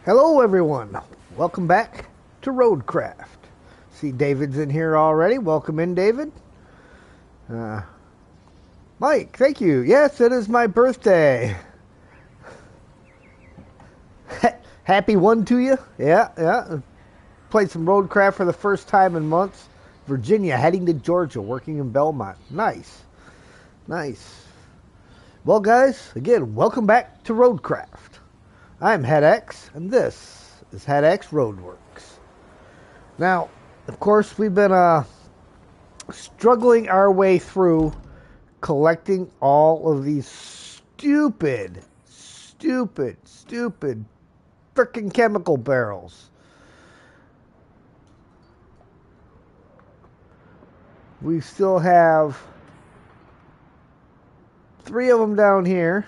Hello, everyone. Welcome back to Roadcraft. See, David's in here already. Welcome in, David. Uh, Mike, thank you. Yes, it is my birthday. Happy one to you. Yeah. Played some Roadcraft for the first time in months. Virginia, heading to Georgia, working in Belmont. Nice. Well, guys, again, welcome back to Roadcraft. I'm HeadX, and this is HeadX Roadworks. Now, of course, we've been struggling our way through collecting all of these stupid frickin' chemical barrels. We still have 3 of them down here.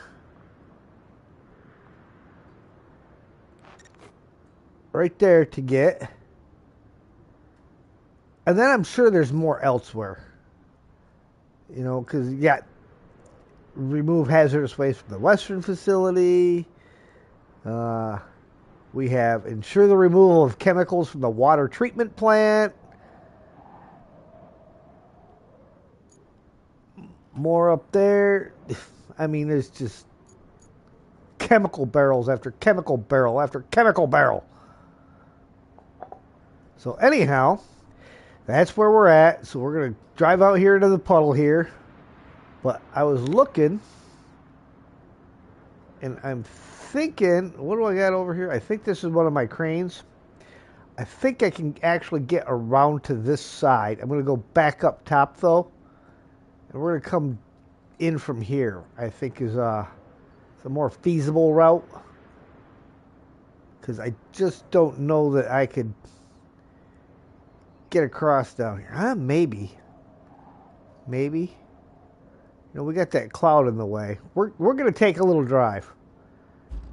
Right there to get. And then I'm sure there's more elsewhere. You know, because you got remove hazardous waste from the western facility. We have ensure the removal of chemicals from the water treatment plant. More up there. I mean, there's just chemical barrels after chemical barrel after chemical barrel. So anyhow, that's where we're at. So we're going to drive out here into the puddle here. But I was looking, and I'm thinking, what do I got over here? I think this is one of my cranes. I think I can actually get around to this side. I'm going to go back up top, though. And we're going to come in from here, I think is the more feasible route. Because I just don't know that I could get across down here. Maybe. You know, we got that cloud in the way. We're going to take a little drive.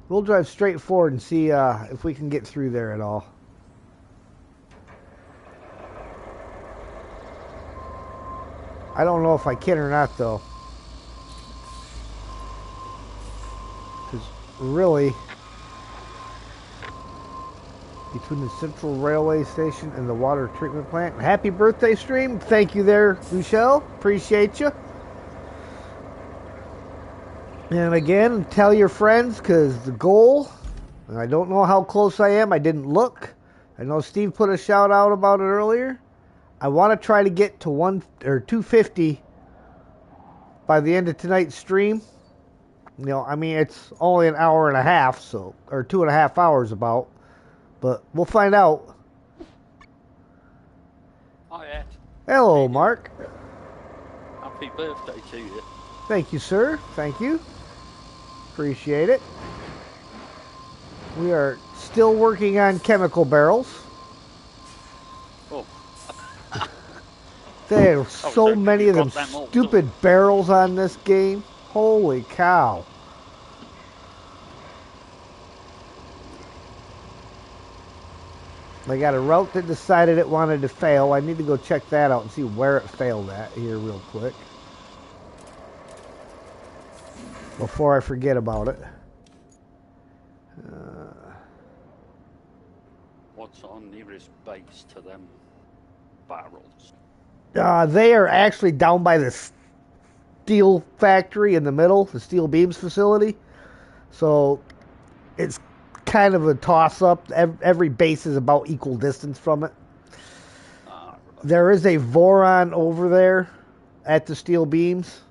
We'll drive straight forward and see if we can get through there at all. I don't know if I can or not, though. Because really, between the Central Railway Station and the water treatment plant. Happy birthday stream. Thank you there, Michelle. Appreciate you. And again, tell your friends, because the goal, and I don't know how close I am. I didn't look. I know Steve put a shout out about it earlier. I want to try to get to 250 by the end of tonight's stream. You know, I mean, it's only an hour and a half, so, or 2.5 hours about. But we'll find out. Hi, Ed. Hello, Mark. Happy birthday to you. Thank you, sir. Thank you. Appreciate it. We are still working on chemical barrels. Oh. There are so many of them stupid barrels on this game. Holy cow. They got a route that decided it wanted to fail. I need to go check that out and see where it failed at here real quick. Before I forget about it. What's our nearest base to them barrels? They are actually down by the steel factory in the middle, the steel beams facility. So it's kind of a toss-up. Every base is about equal distance from it. Right. There is a Voron over there at the steel beams.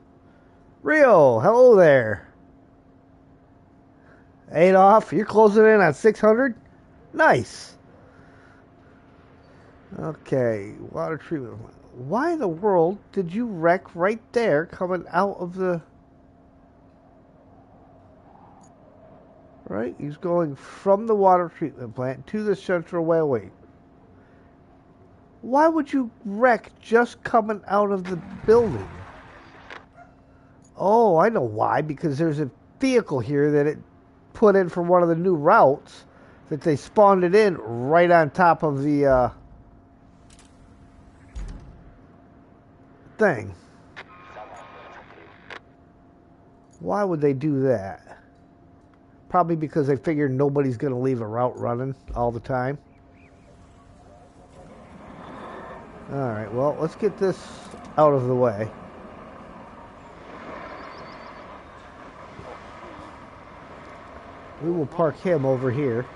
Rio, hello there. Adolf, you're closing in on 600? Nice. Okay, water treatment. Why in the world did you wreck right there coming out of the... Right, he's going from the water treatment plant to the Central Railway. Why would you wreck just coming out of the building? Oh, I know why. Because there's a vehicle here that it put in for one of the new routes that they spawned it in right on top of the thing. Why would they do that? Probably because they figure nobody's going to leave a route running all the time. Alright, well, let's get this out of the way. We will park him over here.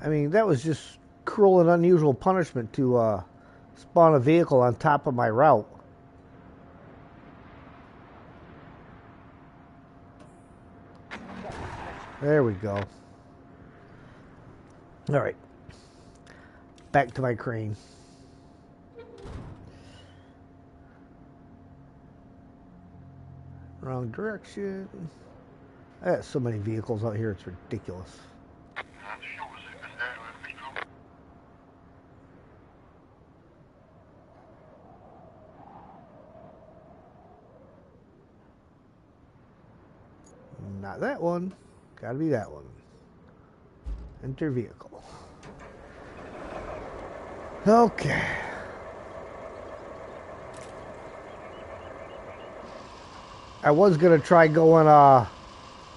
I mean, that was just cruel and unusual punishment to spawn a vehicle on top of my route. There we go. Alright. Back to my crane. Wrong direction. I got so many vehicles out here, it's ridiculous. Not that one. Gotta be that one. Enter vehicle. Okay. I was gonna try going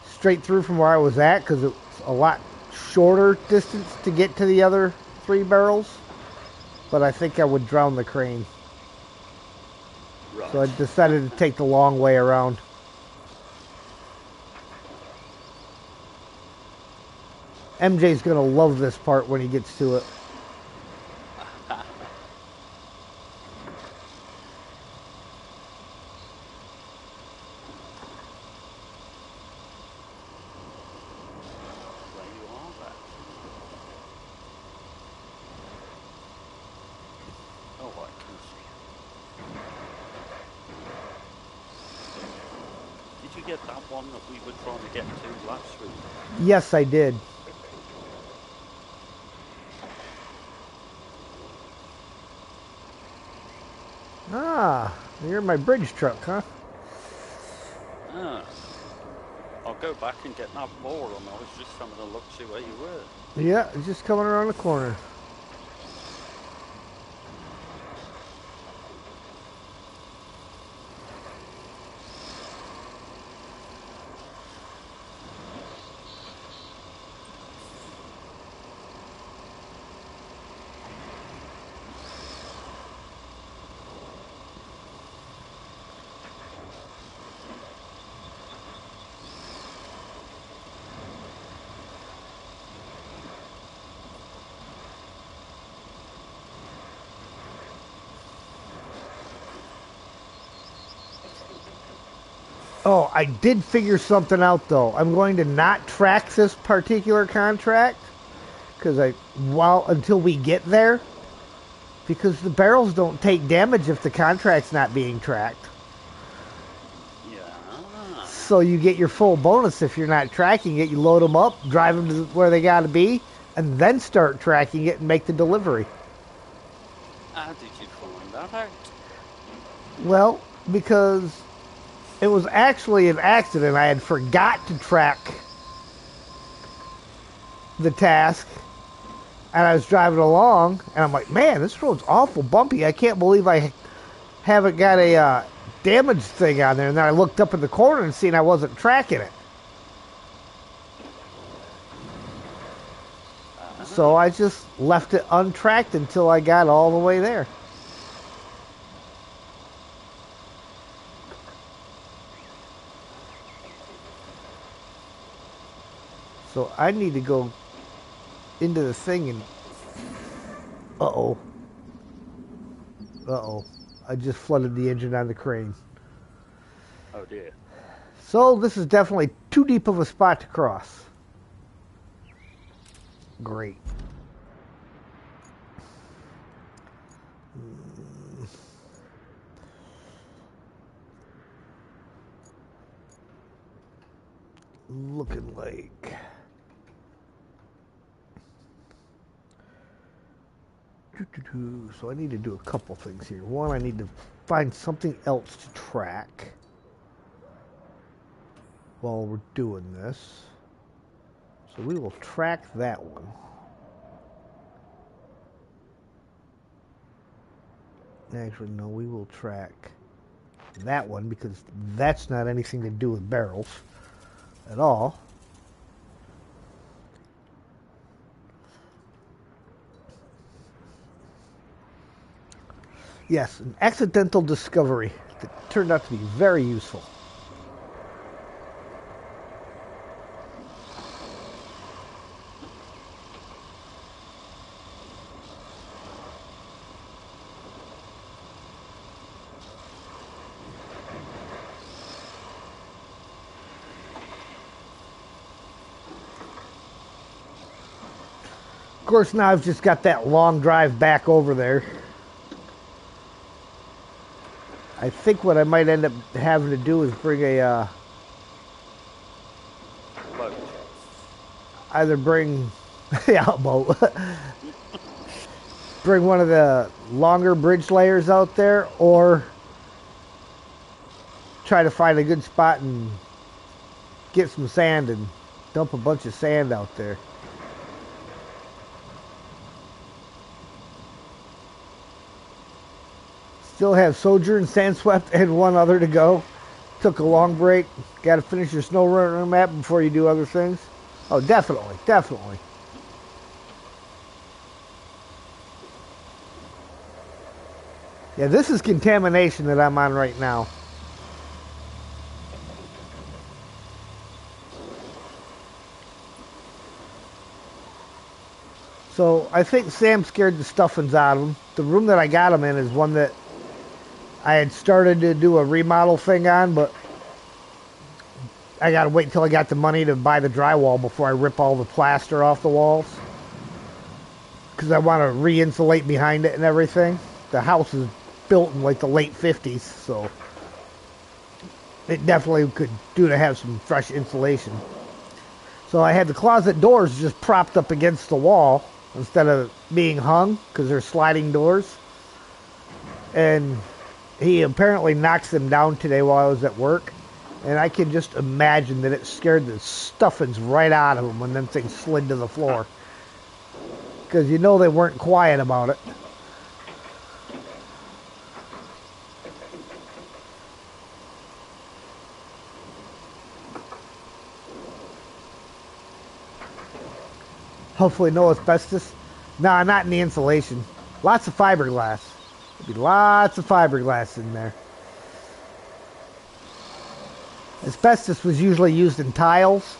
straight through from where I was at because it's a lot shorter distance to get to the other 3 barrels, but I think I would drown the crane. Right. So I decided to take the long way around. MJ's gonna love this part when he gets to it. Get that one that we were trying to get to last week? Yes, I did. Ah, you're my bridge truck, huh? Ah. I'll go back and get that board on. I was just having a look, see where you were. Yeah, just coming around the corner. Oh, I did figure something out though. I'm going to not track this particular contract because until we get there, because the barrels don't take damage if the contract's not being tracked. Yeah. So you get your full bonus if you're not tracking it. You load them up, drive them to where they got to be, and then start tracking it and make the delivery. How did you find that out? Well, because it was actually an accident. I had forgot to track the task, and I was driving along, and I'm like, man, this road's awful bumpy. I can't believe I haven't got a damage thing on there. And then I looked up in the corner and seen I wasn't tracking it. So I just left it untracked until I got all the way there. So I need to go into the thing and... Uh-oh. Uh-oh. I just flooded the engine on the crane. Oh dear. So this is definitely too deep of a spot to cross. Great. Looking like... So I need to do a couple things here. One, I need to find something else to track while we're doing this. So we will track that one. Actually, no, we will track that one because that's not anything to do with barrels at all. Yes, an accidental discovery that turned out to be very useful. Of course, now I've just got that long drive back over there. I think what I might end up having to do is bring a either bring yeah, a boat. Bring one of the longer bridge layers out there, or try to find a good spot and get some sand and dump a bunch of sand out there. Still have Sojourn, Sandswept, and one other to go. Took a long break. Got to finish your snow runner map before you do other things. Oh, definitely, definitely. Yeah, this is contamination that I'm on right now. So I think Sam scared the stuffings out of him. The room that I got him in is one that I had started to do a remodel thing on, but I gotta wait until I got the money to buy the drywall before I rip all the plaster off the walls. Because I want to re-insulate behind it and everything. The house is built in like the late 50s, so it definitely could do to have some fresh insulation. So I had the closet doors just propped up against the wall instead of being hung, because they're sliding doors. And he apparently knocks them down today while I was at work. And I can just imagine that it scared the stuffings right out of him when them things slid to the floor. Because you know they weren't quiet about it. Hopefully no asbestos. Nah, not in the insulation. Lots of fiberglass. There'll be lots of fiberglass in there. Asbestos was usually used in tiles,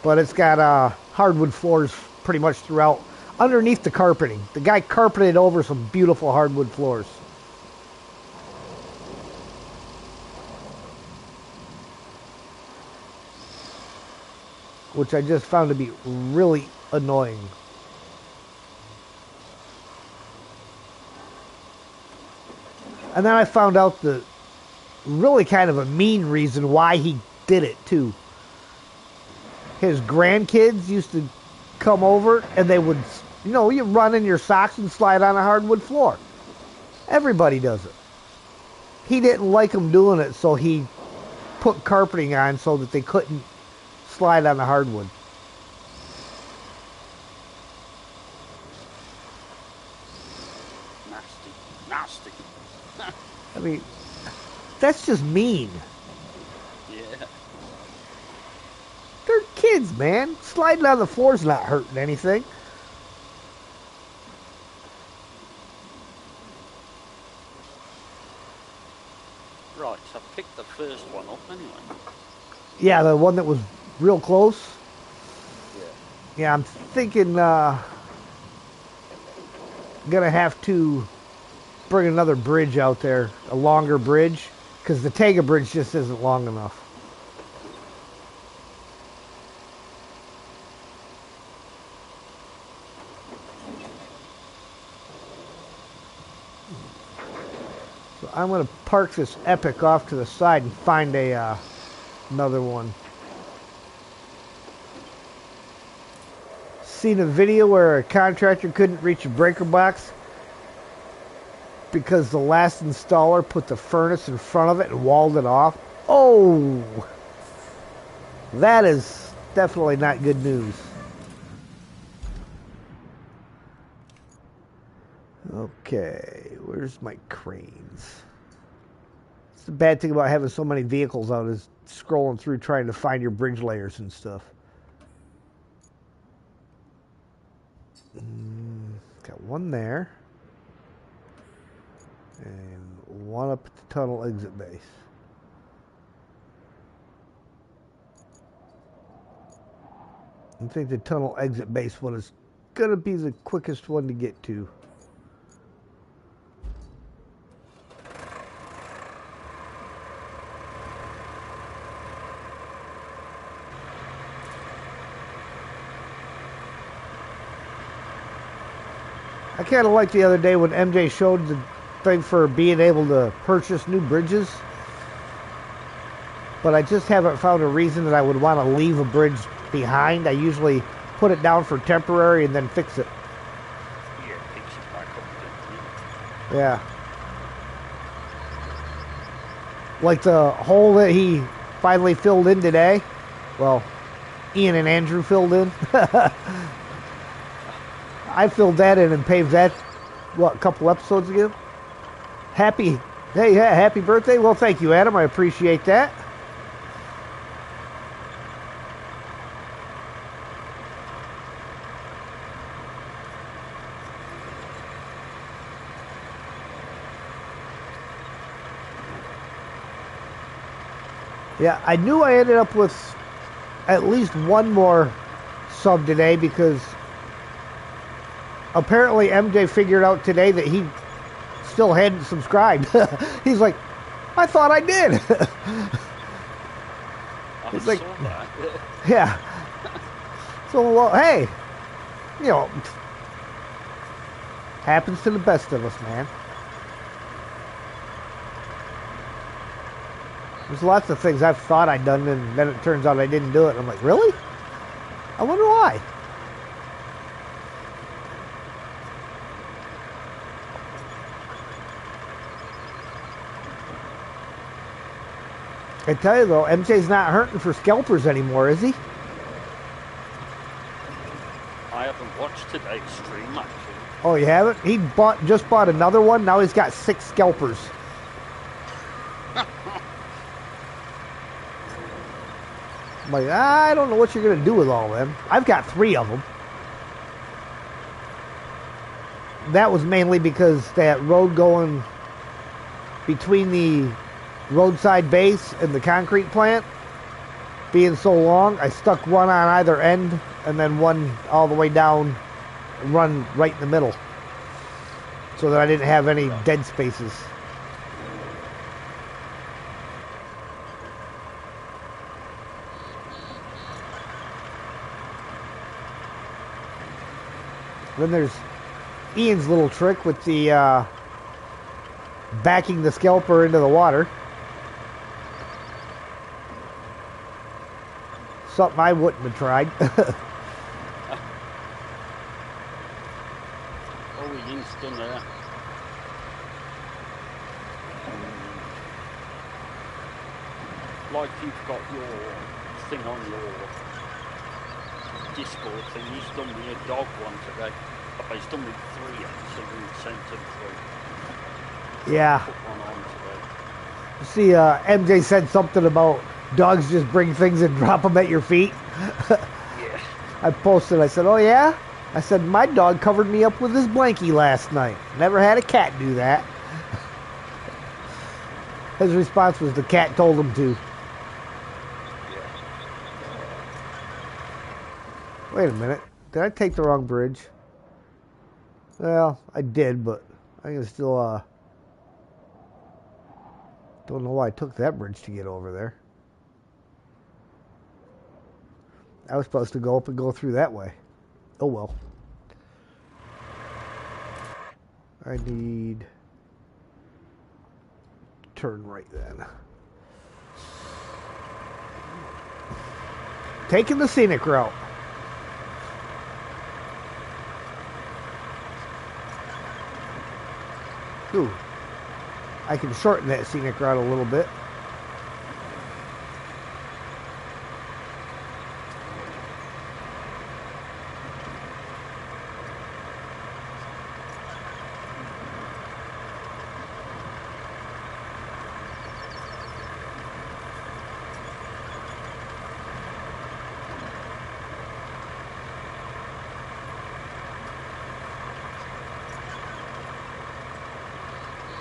but it's got hardwood floors pretty much throughout. Underneath the carpeting. The guy carpeted over some beautiful hardwood floors. Which I just found to be really annoying. And then I found out the really kind of a mean reason why he did it too. His grandkids used to come over and they would, you know, you run in your socks and slide on a hardwood floor. Everybody does it. He didn't like them doing it, so he put carpeting on so that they couldn't slide on the hardwood. Nasty. I mean, that's just mean. Yeah. They're kids, man. Sliding on the floor's not hurting anything. Right, so I picked the first one up anyway. Yeah, the one that was real close. Yeah. Yeah, I'm thinking gonna have to bring another bridge out there, a longer bridge, because the Tega bridge just isn't long enough. So I'm gonna park this Epic off to the side and find a another one. Seen a video where a contractor couldn't reach a breaker box because the last installer put the furnace in front of it and walled it off. Oh, that is definitely not good news. Okay, where's my cranes? It's the bad thing about having so many vehicles out is scrolling through trying to find your bridge layers and stuff. Got one there. And one up at the tunnel exit base. I think the tunnel exit base one is going to be the quickest one to get to. I kind of liked the other day when MJ showed the thing for being able to purchase new bridges. But I just haven't found a reason that I would want to leave a bridge behind. I usually put it down for temporary and then fix it. Yeah, fix it back up. Yeah. Like the hole that he finally filled in today. Well, Ian and Andrew filled in. I filled that in and paved that, what, a couple episodes ago? Happy birthday. Well, thank you, Adam. I appreciate that. Yeah, I knew I ended up with at least one more sub today because apparently MJ figured out today that he still hadn't subscribed. He's like, I thought I did. He's like, that. Yeah. So, well, hey, you know, happens to the best of us, man. There's lots of things I've thought I'd done, and then it turns out I didn't do it. I'm like, really? I wonder why. I tell you though, MJ's not hurting for scalpers anymore, is he? I haven't watched today's stream actually. Oh, you haven't? He just bought another one. Now he's got 6 scalpers. I'm like, I don't know what you're going to do with all of them. I've got 3 of them. That was mainly because that road going between the roadside base and the concrete plant being so long, I stuck one on either end and then one all the way down and run right in the middle so that I didn't have any dead spaces. Then there's Ian's little trick with the backing the scalper into the water. Something I wouldn't have tried. Oh, Ian's done that. Like you've got your thing on your Discord thing, he's done me a dog one today. Oh, he's done me 3 actually and sent them through. Yeah. Put one on today. See, MJ said something about dogs just bring things and drop them at your feet. Yeah. I posted, I said, oh yeah? I said, my dog covered me up with his blankie last night. Never had a cat do that. His response was the cat told him to. Wait a minute. Did I take the wrong bridge? Well, I did, but I can still, don't know why I took that bridge to get over there. I was supposed to go up and go through that way. Oh well. I need to turn right then. Taking the scenic route. Ooh. I can shorten that scenic route a little bit.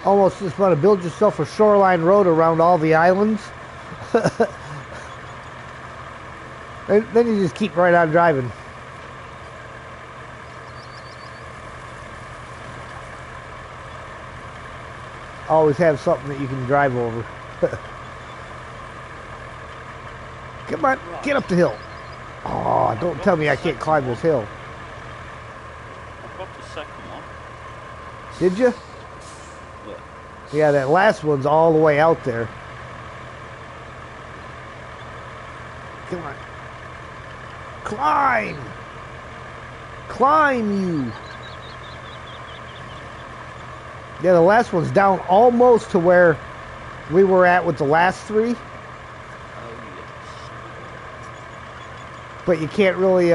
almost just want to build yourself a shoreline road around all the islands. And then you just keep right on driving. Always have something that you can drive over. Come on, get up the hill. Oh, don't tell me I can't climb this hill. I've got the second one. Did you? Yeah. Yeah, that last one's all the way out there. Come on. Climb! Climb, you! Yeah, the last one's down almost to where we were at with the last three. Oh, yes. But you can't really,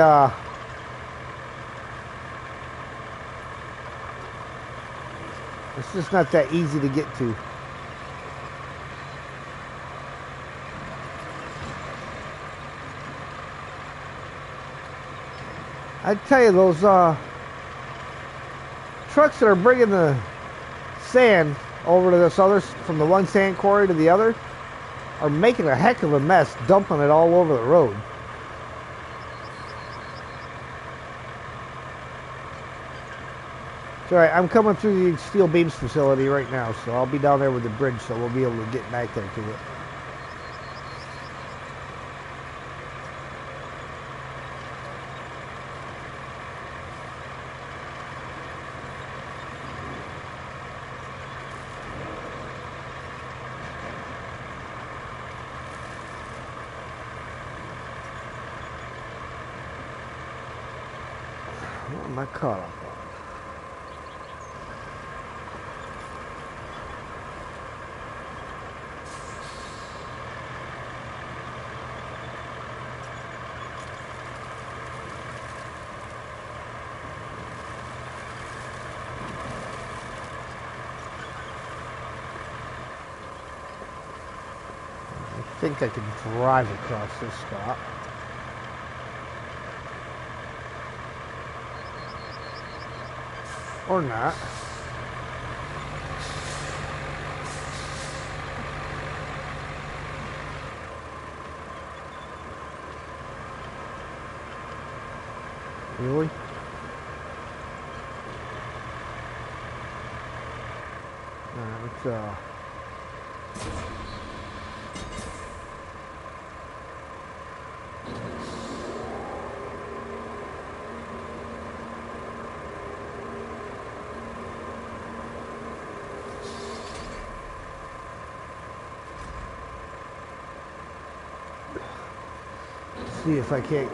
it's just not that easy to get to. I tell you, those trucks that are bringing the sand over to this other, from the one sand quarry to the other, are making a heck of a mess, dumping it all over the road. It's alright, I'm coming through the steel beams facility right now, so I'll be down there with the bridge, so we'll be able to get back there to it. What am I caught up on? I think I can drive across this spot. Or not. Really? Alright, see if I can't.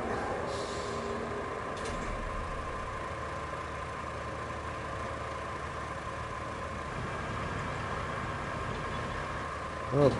Okay.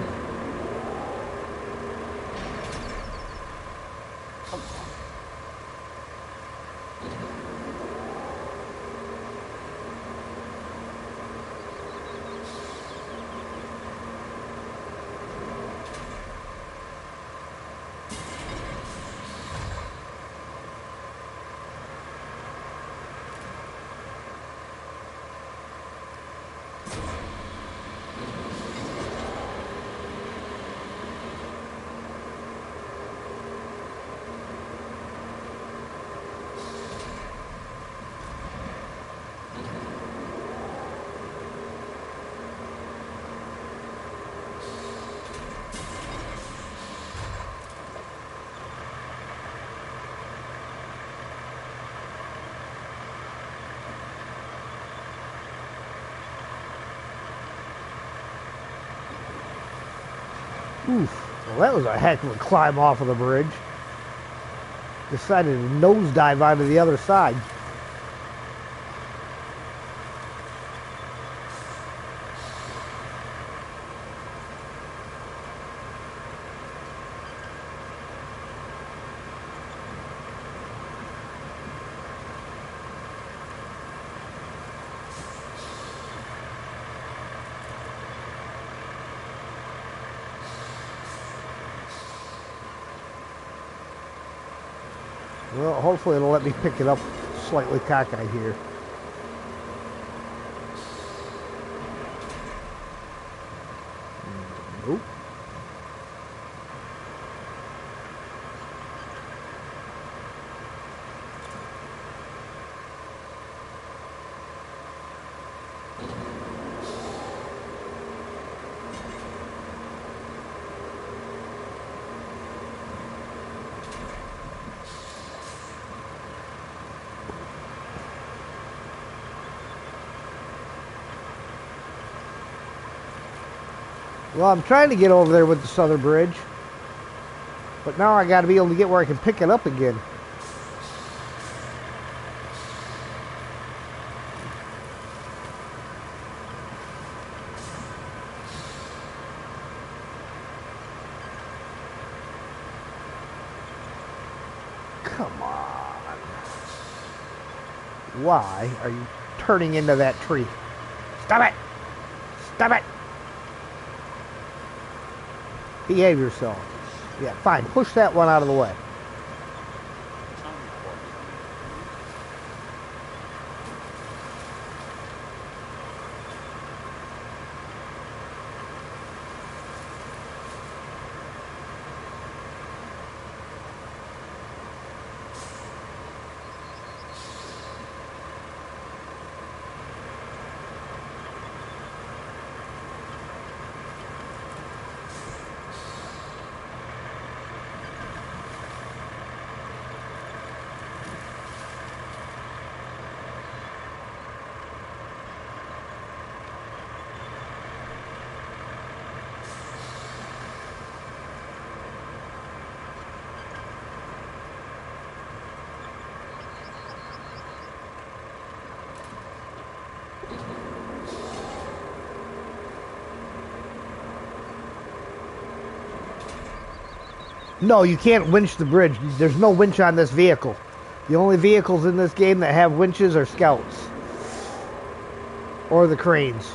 Oof. Well, that was a heck of a climb off of the bridge. Decided to nosedive onto the other side. Well, hopefully it'll let me pick it up slightly cockeyed here. Well, I'm trying to get over there with the southern bridge. But now I gotta be able to get where I can pick it up again. Come on. Why are you turning into that tree? Stop it! Stop it! Behave yourself. Yeah, fine. Push that one out of the way. No, you can't winch the bridge. There's no winch on this vehicle. The only vehicles in this game that have winches are scouts. Or the cranes.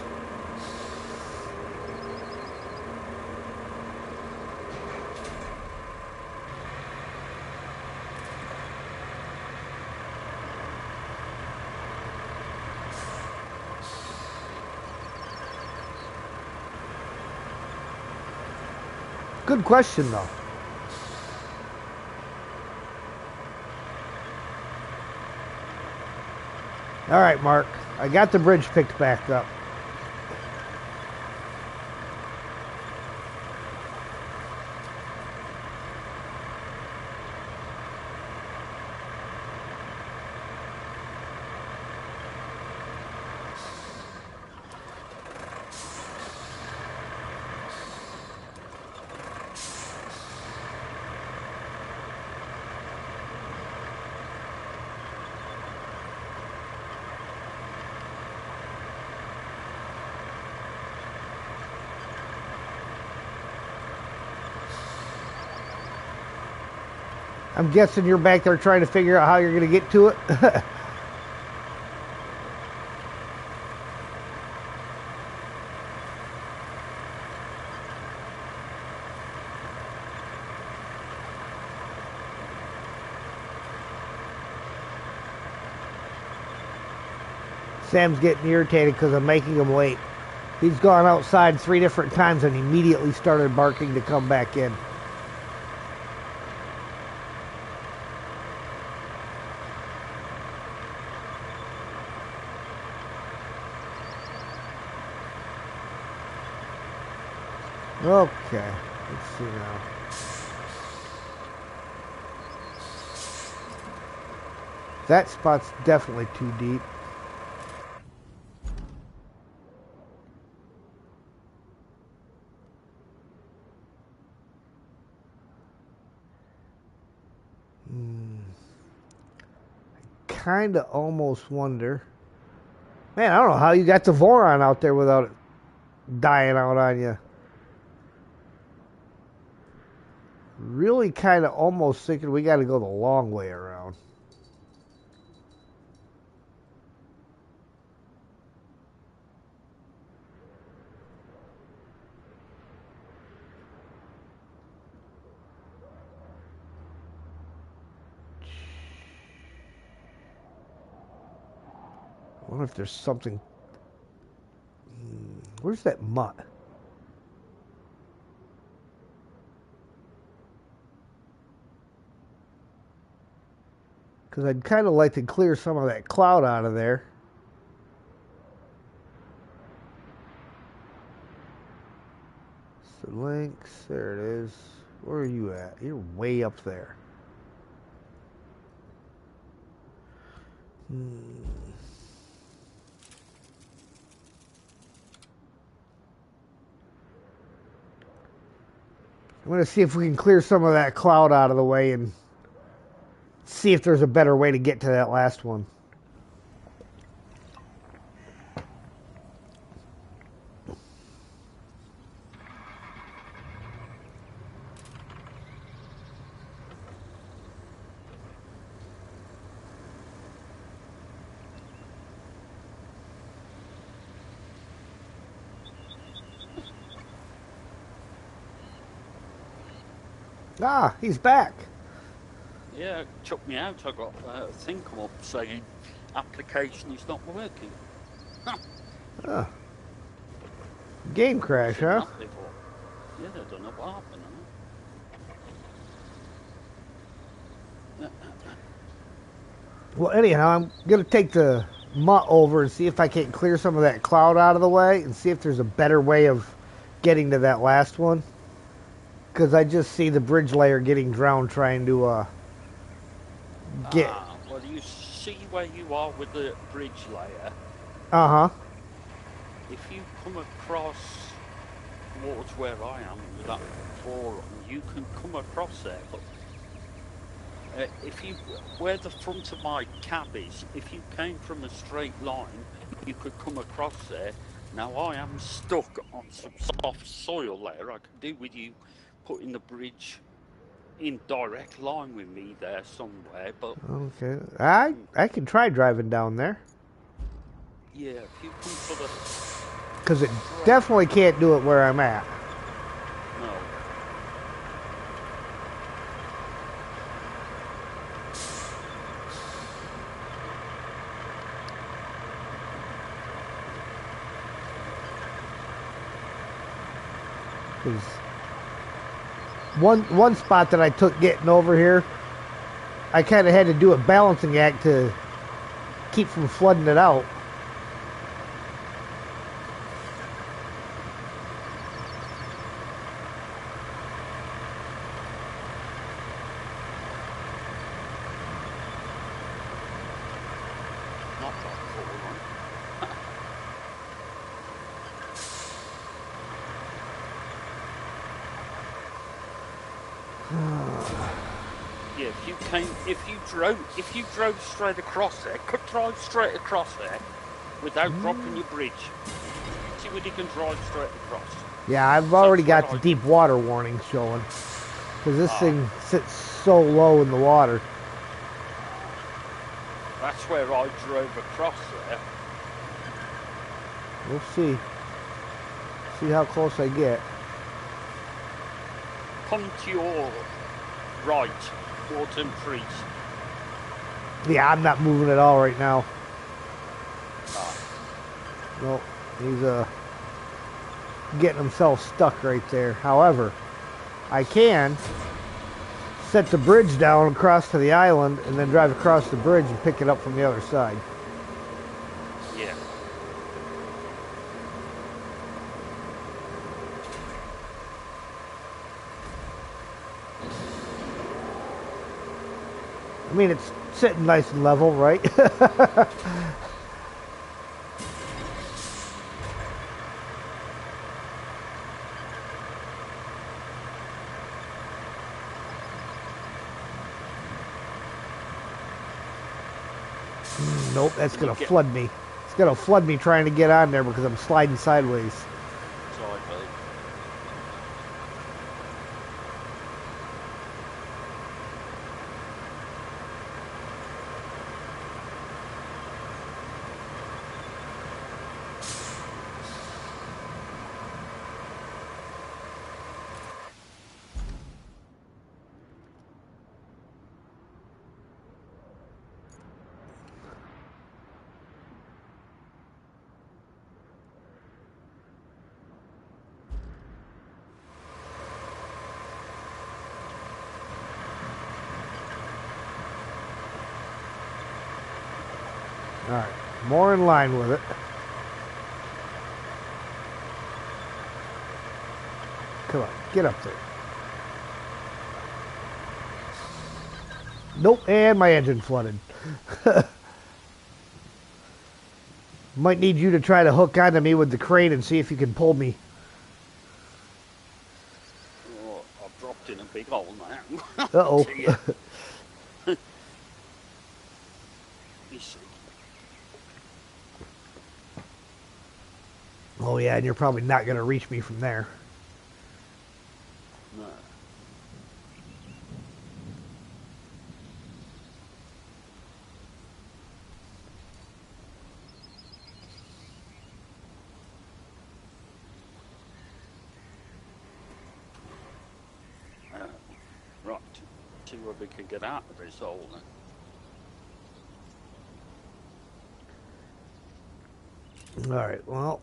Good question, though. All right, Mark. I got the bridge picked back up. I'm guessing you're back there trying to figure out how you're going to get to it. Sam's getting irritated because I'm making him wait. He's gone outside 3 different times and immediately started barking to come back in. Okay, let's see now. That spot's definitely too deep. Kinda almost wonder. Man, I don't know how you got the Voron out there without it dying out on you. Really kinda almost thinking we gotta go the long way around. I wonder if there's something. Where's that mutt? Because I'd kind of like to clear some of that cloud out of there. So links, there it is. Where are you at? You're way up there. I'm going to see if we can clear some of that cloud out of the way and see if there's a better way to get to that last one. Ah, he's back. Yeah, it took me out. I got a thing come up saying application is not working. Game crash, huh? That before. Yeah, I don't know what happened. Well, anyhow, I'm going to take the mutt over and see if I can't clear some of that cloud out of the way and see if there's a better way of getting to that last one. Because I just see the bridge layer getting drowned trying to get... Well, you see where you are with the bridge layer. Uh-huh. If you come across towards where I am with that forum, you can come across there. But if you, where the front of my cab is, if you came from a straight line, you could come across there. Now I am stuck on some soft soil there. I could do with you putting the bridge in direct line with me there somewhere, but Okay. I can try driving down there. yeah, if you come to the... Because it definitely can't do it where I'm at. No. Because one spot that I took getting over here, I kind of had to do a balancing act to keep from flooding it out. Not that full one. Yeah, if you drove straight across there, could drive straight across there without dropping your bridge. See whether you can drive straight across. Yeah, I've already got the deep water warning showing. Because this thing sits so low in the water. That's where I drove across there. We'll see. See how close I get. Come to your right, Autumn trees. Yeah, I'm not moving at all right now. Nope, he's getting himself stuck right there. However, I can set the bridge down across to the island and then drive across the bridge and pick it up from the other side. Yeah. I mean, it's sitting nice and level, right? Nope, that's going to flood me. It's going to flood me trying to get on there because I'm sliding sideways. Sideways. Alright, more in line with it. Come on, get up there. Nope, and my engine flooded. Might need you to try to hook onto me with the crane and see if you can pull me. Oh, I've Uh-oh. Dear. You see. Oh, yeah, and you're probably not going to reach me from there. No. Right. See whether we can get out of this hole then. All right, well.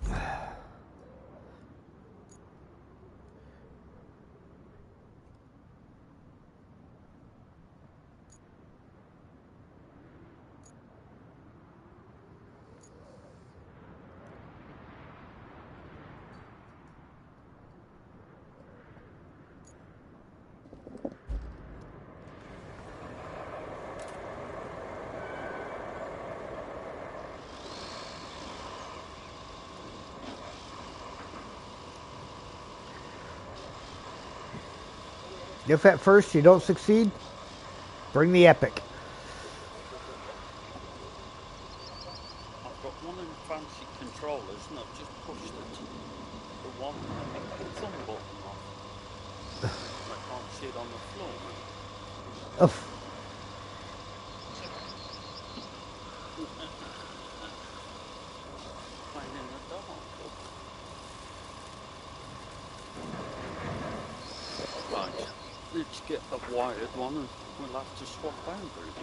If at first you don't succeed, bring the epic. I've got one of the fancy controllers and I've just pushed the one that makes the thumb button off. I can't see it on the floor now. Oof. Playing in the dark. Right, let's get a wired one and we'll have to swap over it.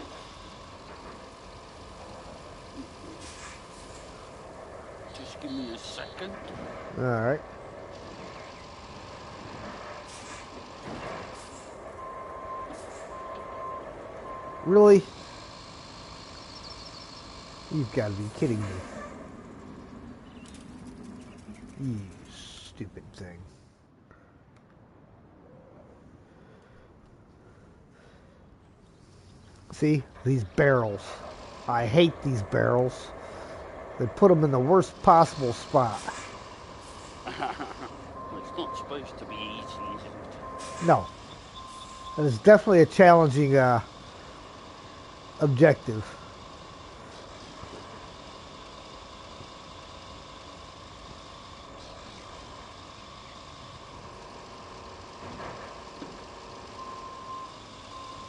Just give me a second. All right. Really? You've got to be kidding me. You stupid thing. See? These barrels. I hate these barrels. They put them in the worst possible spot. Well, it's not supposed to be easy, is it? No. That is definitely a challenging objective.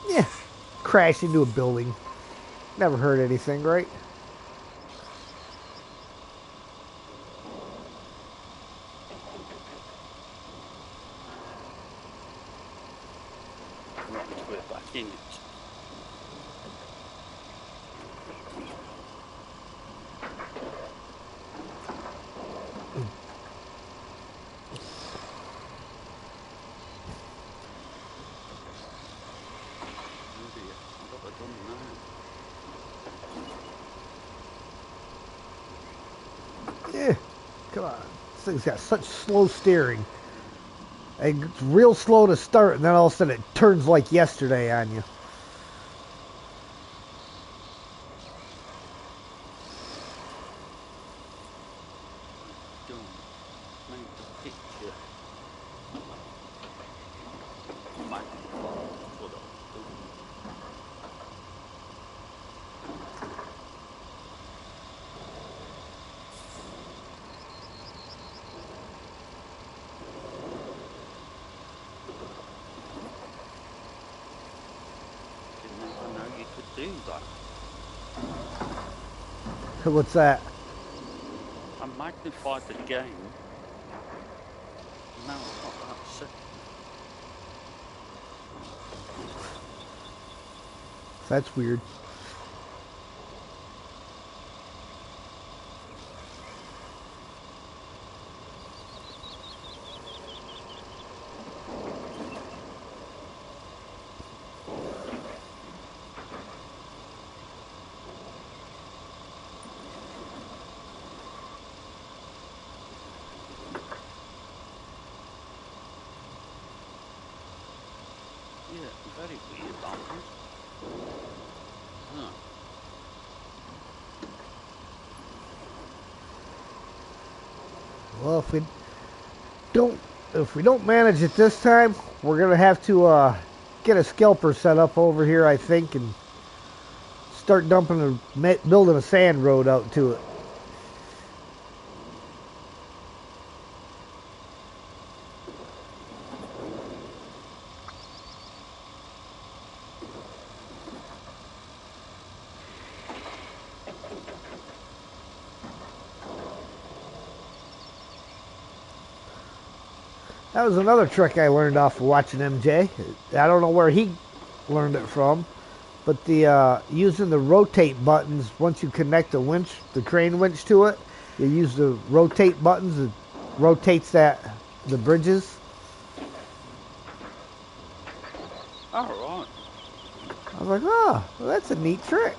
Yeah. Crash into a building. Never heard anything, right? Right, we're back in it. Oh dear, what have I done now? Yeah. Come on. This thing's got such slow steering. It's real slow to start, and then all of a sudden it turns like yesterday on you. Done. Made the picture. Magnify. That's what I'll do. Didn't even know you could do that. What's that? I magnified the game. Now I've got that set. That's weird. Yeah, very weird that one. Huh. Well, if we don't manage it this time, we're gonna have to get a scalper set up over here, I think, and start building a sand road out to it. That was another trick I learned off of watching MJ. I don't know where he learned it from, but the using the rotate buttons, once you connect the winch, the crane winch to it, you use the rotate buttons. It rotates the bridges. All right. I was like, oh, well, that's a neat trick.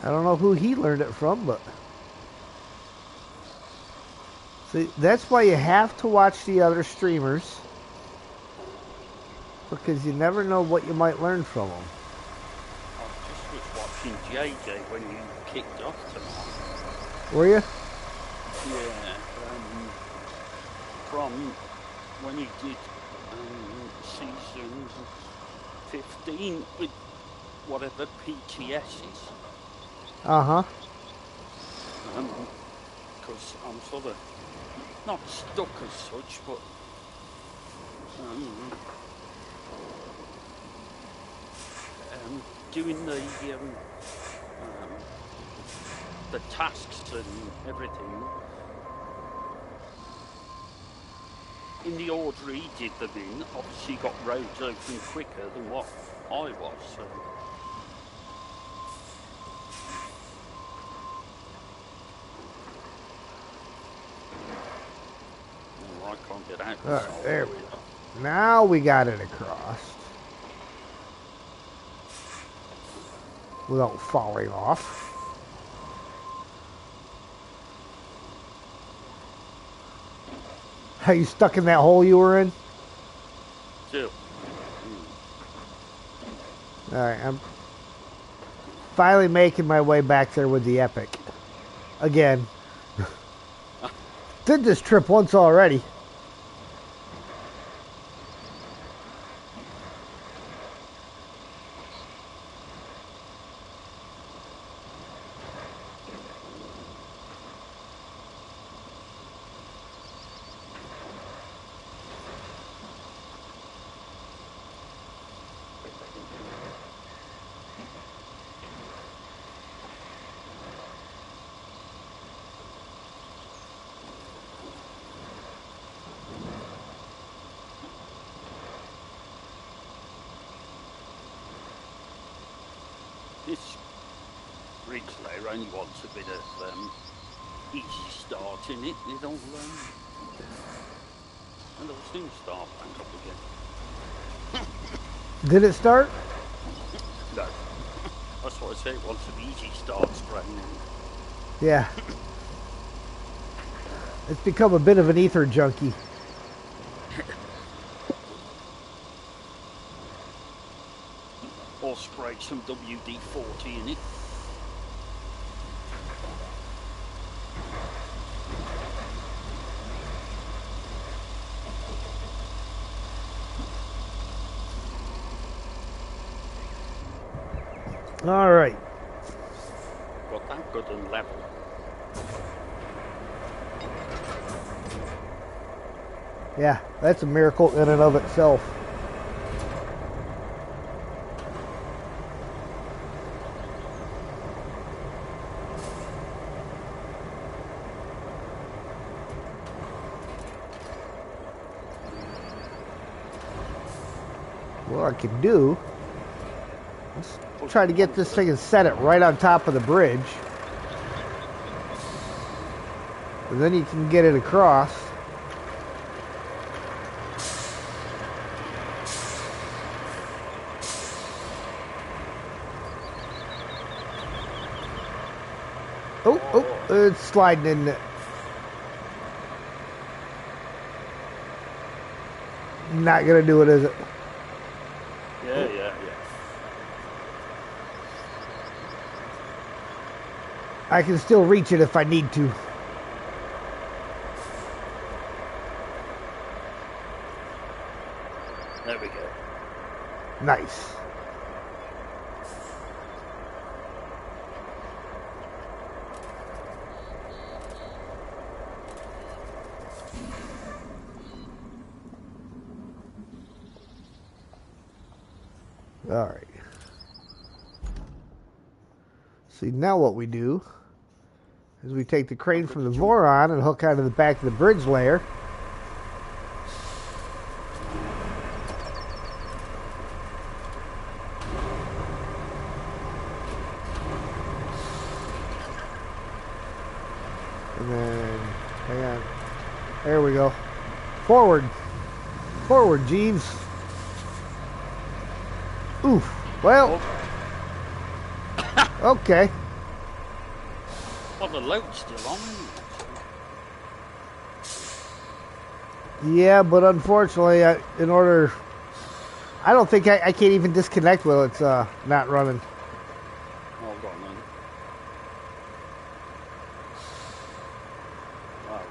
I don't know who he learned it from, but see, that's why you have to watch the other streamers, because you never know what you might learn from them. I just was watching JJ when you kicked off tonight. Were you? Yeah, from when he did season 15 with whatever PTS is. Uh-huh. Because I'm sort of not stuck as such, but doing the tasks and everything in the order he did them in. Obviously got roads open quicker than what I was, so. I can't get out. All right, there we go. Now we got it across without falling off. Are you stuck in that hole you were in? Still. All right, I'm finally making my way back there with the Epic. Again. Did this trip once already. This bridge layer only wants a bit of easy start in it. It'll soon start back up again. Did it start? No, that's what I say. It wants an easy start straight in. Yeah. It's become a bit of an ether junkie. Or spray some WD-40 in it. All right. Got that good and level. Yeah, that's a miracle in and of itself. What I can do, let's try to get this thing and set it right on top of the bridge. And then you can get it across. Oh, it's sliding in it. Not gonna do it, is it? Yeah. I can still reach it if I need to. There we go. Nice. All right. See, now what we do is we take the crane from the Voron and hook onto the back of the bridge layer. And then, hang on. There we go. Forward. Forward, Jeeves. Oof. Well. Okay. Well, the load's still on, isn't it? Yeah, but unfortunately, I don't think I can't even disconnect while it's not running. Hold on then. Wow.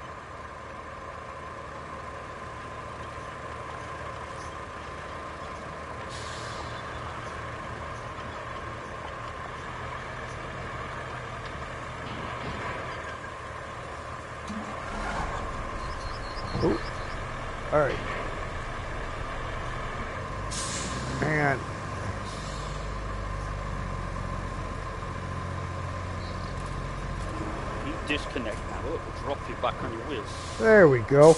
Ooh. All right. Hang on. You disconnect now, it'll drop you back on your wheels. There we go.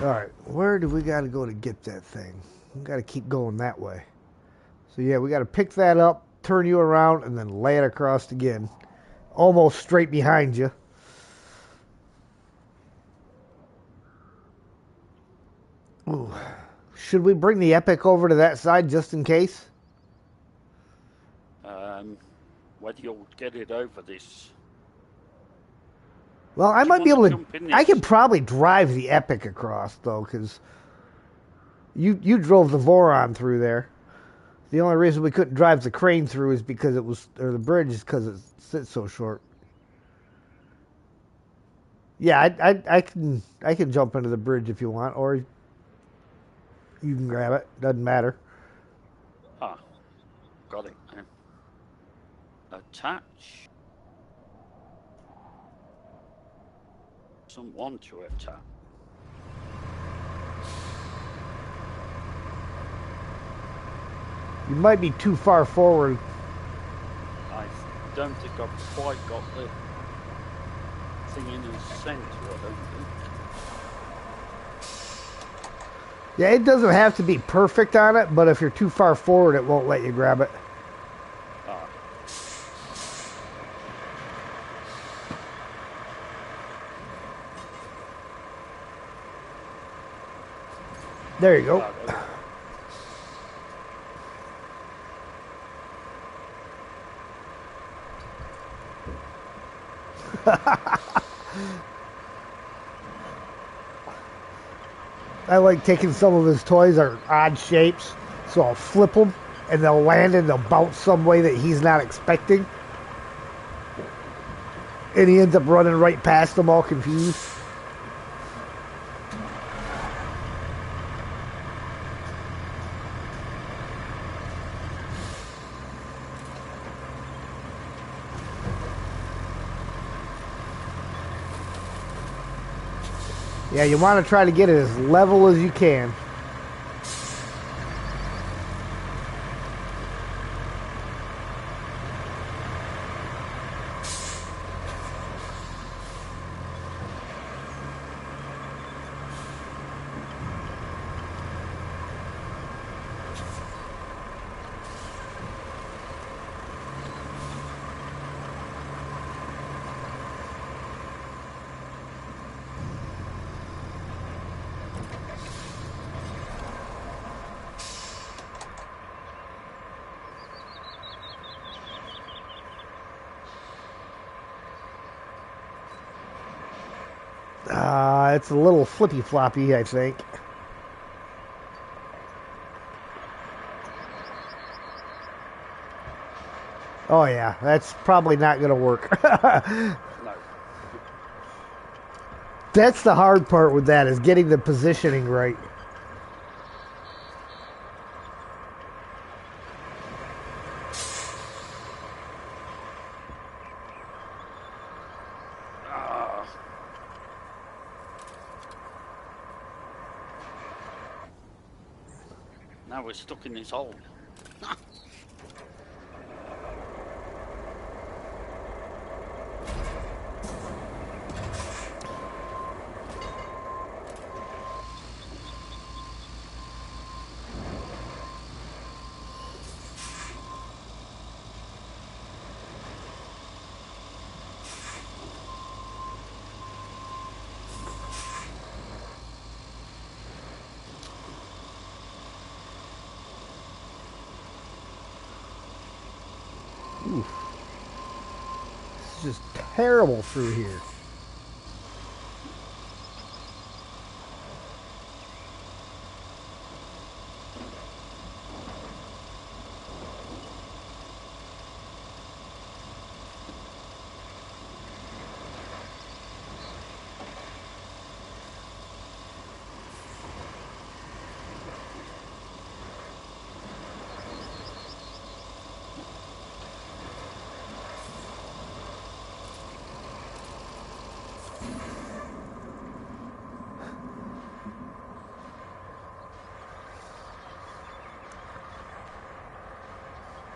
All right, where do we got to go to get that thing? We got to keep going that way. So yeah, we got to pick that up, turn you around, and then lay it across again. Almost straight behind you. Ooh. Should we bring the Epic over to that side just in case? Whether you'll get it over this. Well, I Do you might be able wanna jump in to. I this? could probably drive the Epic across though, because you drove the Voron through there. The only reason we couldn't drive the crane through is because it was, or the bridge is because it sits so short. Yeah, I can jump into the bridge if you want, or you can grab it. Doesn't matter. Ah, got it. Attach. Someone to attach. You might be too far forward. I don't think I've quite got the thing in the centre, I don't think. Yeah, it doesn't have to be perfect on it, but if you're too far forward, it won't let you grab it. Ah. There you go. Ah, there we go. I like taking some of his toys are odd shapes, so I'll flip them and they'll land and they'll bounce some way that he's not expecting. And he ends up running right past them all confused. Yeah, you want to try to get it as level as you can. it's a little flippy floppy, I think. Oh yeah, that's probably not going to work. No. That's the hard part with that, is getting the positioning right. Now we're stuck in this hole. Oof. It's just terrible through here.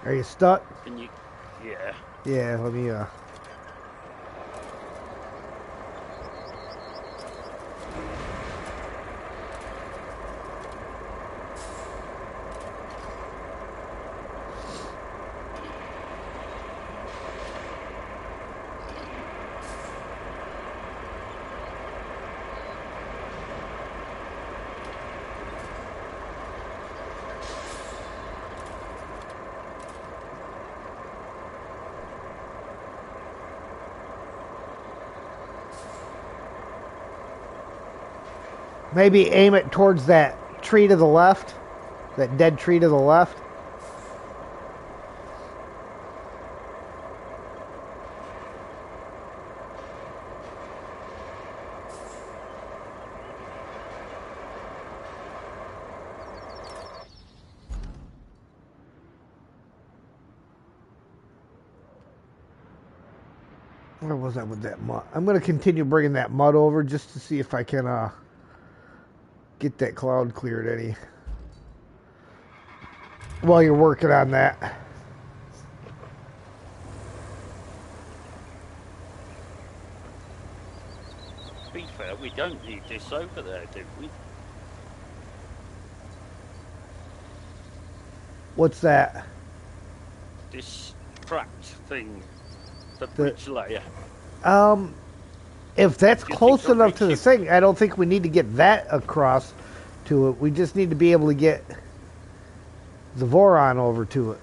Are you stuck? Can you? Yeah. Yeah, let me maybe aim it towards that tree to the left. That dead tree to the left. Where was I with that mud? I'm going to continue bringing that mud over just to see if I can get that cloud cleared any. While you're working on that. To be fair, we don't need this over there, do we? What's that? This tracked thing, the bridge layer. If that's Do you close think enough to the reach thing, I don't think we need to get that across to it. We just need to be able to get the Voron over to it.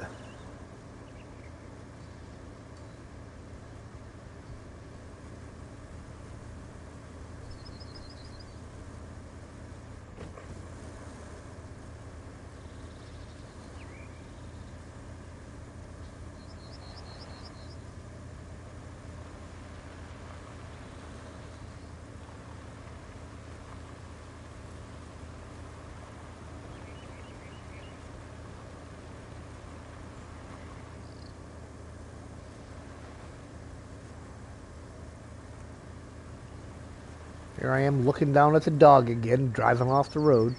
Here I am looking down at the dog again, driving off the road.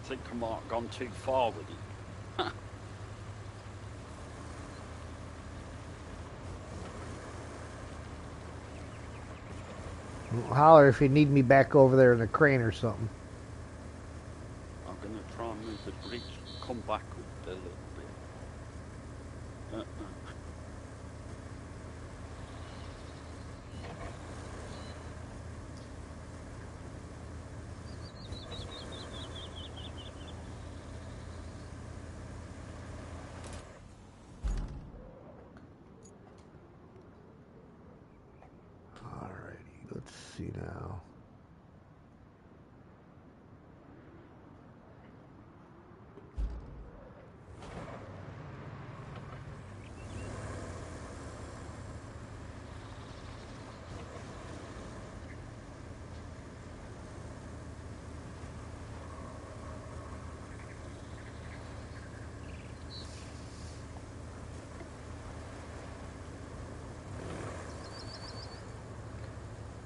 I think I might have gone too far with it. Holler if you need me back over there in the crane or something. I'm going to try and move the bridge, come back up a little bit. see now.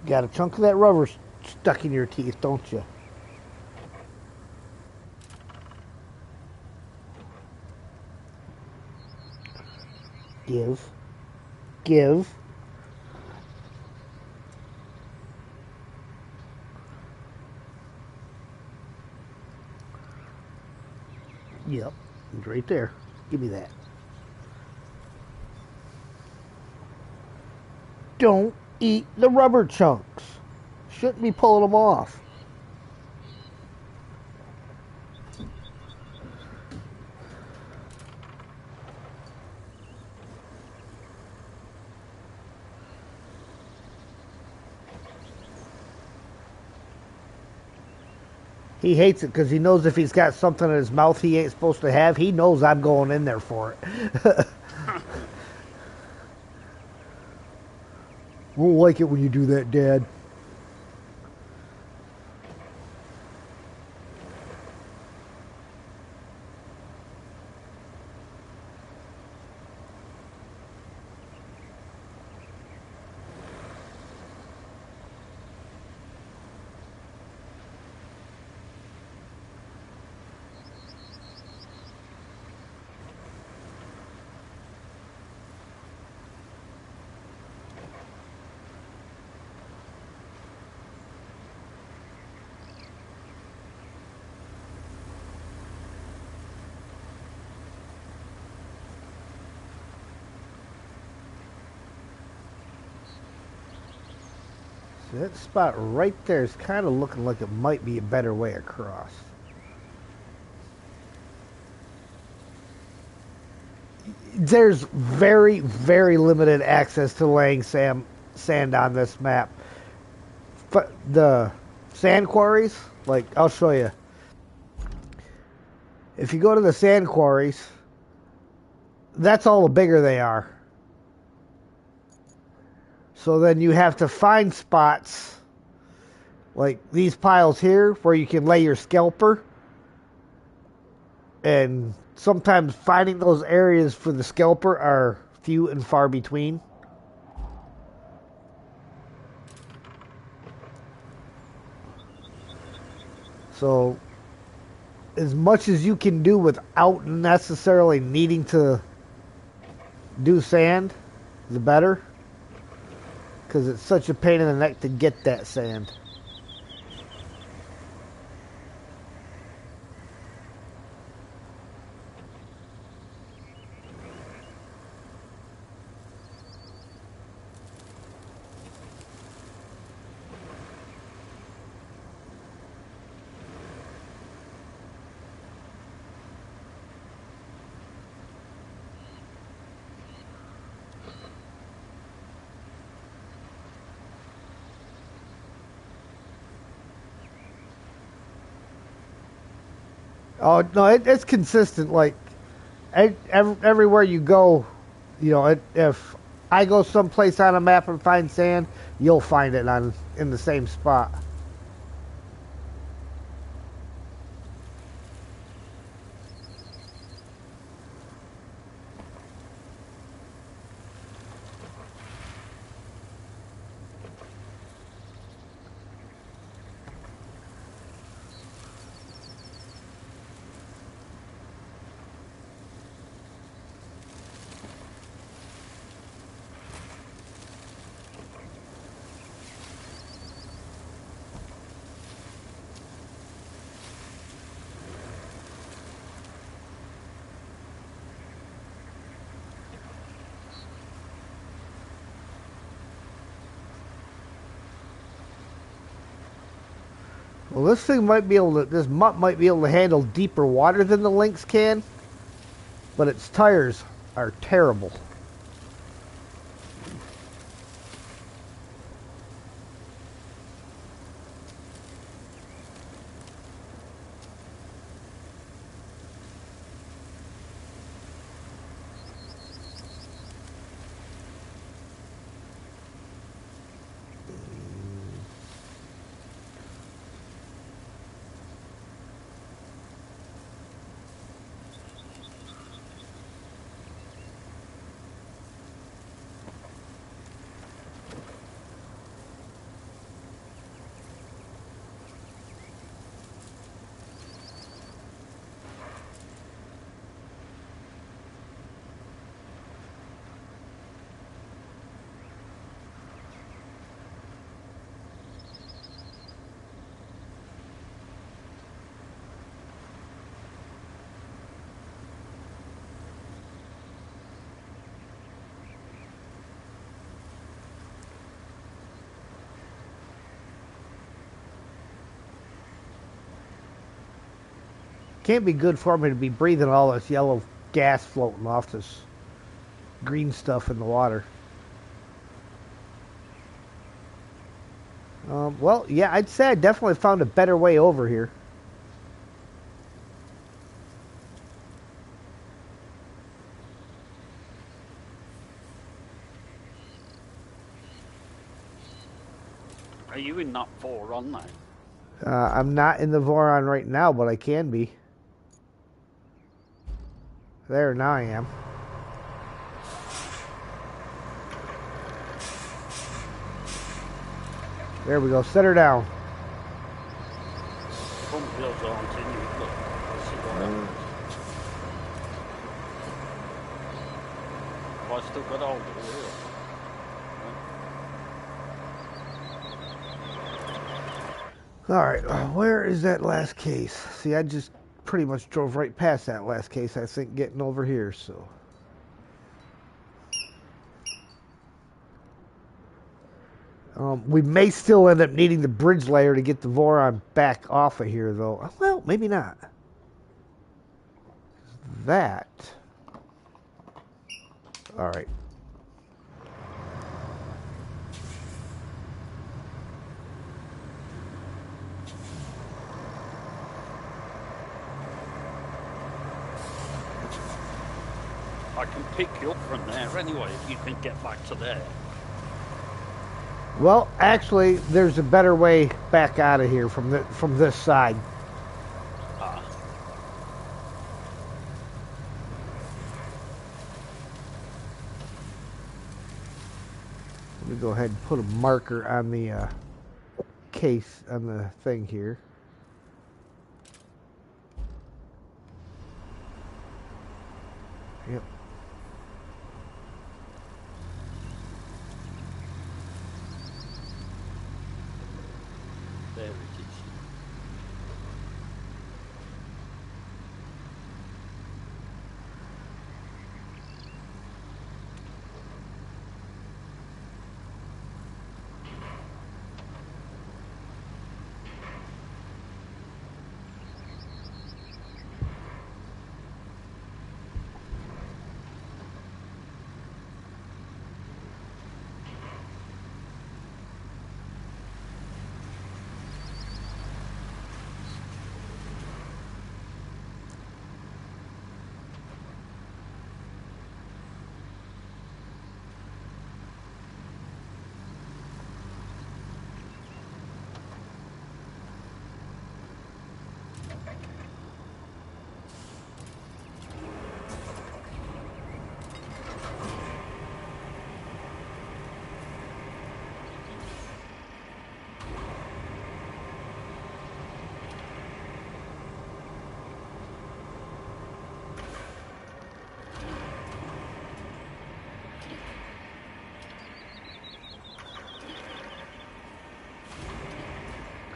Got a chunk of that rubber stuck in your teeth, don't you? Give. Give. Yep. It's right there. Give me that. Don't eat the rubber chunks. Shouldn't be pulling them off. He hates it because he knows if he's got something in his mouth he ain't supposed to have, he knows I'm going in there for it. Won't like it when you do that, Dad. That spot right there is kind of looking like it might be a better way across. There's very, very limited access to laying sand on this map. But the sand quarries, like, I'll show you. If you go to the sand quarries, that's all the bigger they are. So then you have to find spots like these piles here where you can lay your scalper. And sometimes finding those areas for the scalper are few and far between. So as much as you can do without necessarily needing to do sand, the better. Because it's such a pain in the neck to get that sand. Oh no, it's consistent. Like everywhere you go, you know, if I go someplace on a map and find sand, you'll find it in the same spot. Well, this thing might be able to. This mutt might be able to handle deeper water than the Lynx can, but its tires are terrible. Can't be good for me to be breathing all this yellow gas floating off this green stuff in the water. Well, yeah, I'd say I definitely found a better way over here. Are you in that Voron now? I'm not in the Voron right now, but I can be. There, now I am. There we go. Set her down. Front wheels aren't in you. Look, let's see what happens. Have I still got hold of the wheel? Alright, where is that last case? See, I just pretty much drove right past that last case, I think, getting over here, so. We may still end up needing the bridge layer to get the Voron back off of here, though. Well, maybe not. That. Alright. I can pick you up from there anyway if you can get back to there. Well, actually, there's a better way back out of here from this side. Let me go ahead and put a marker on the case on the thing here. Yep. There it is.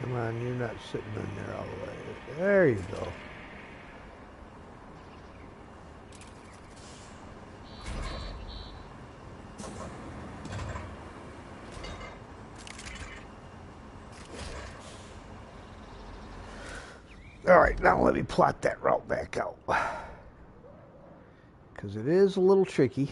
Come on, you're not sitting in there all the way. There you go. Alright, now let me plot that route back out. Because it is a little tricky.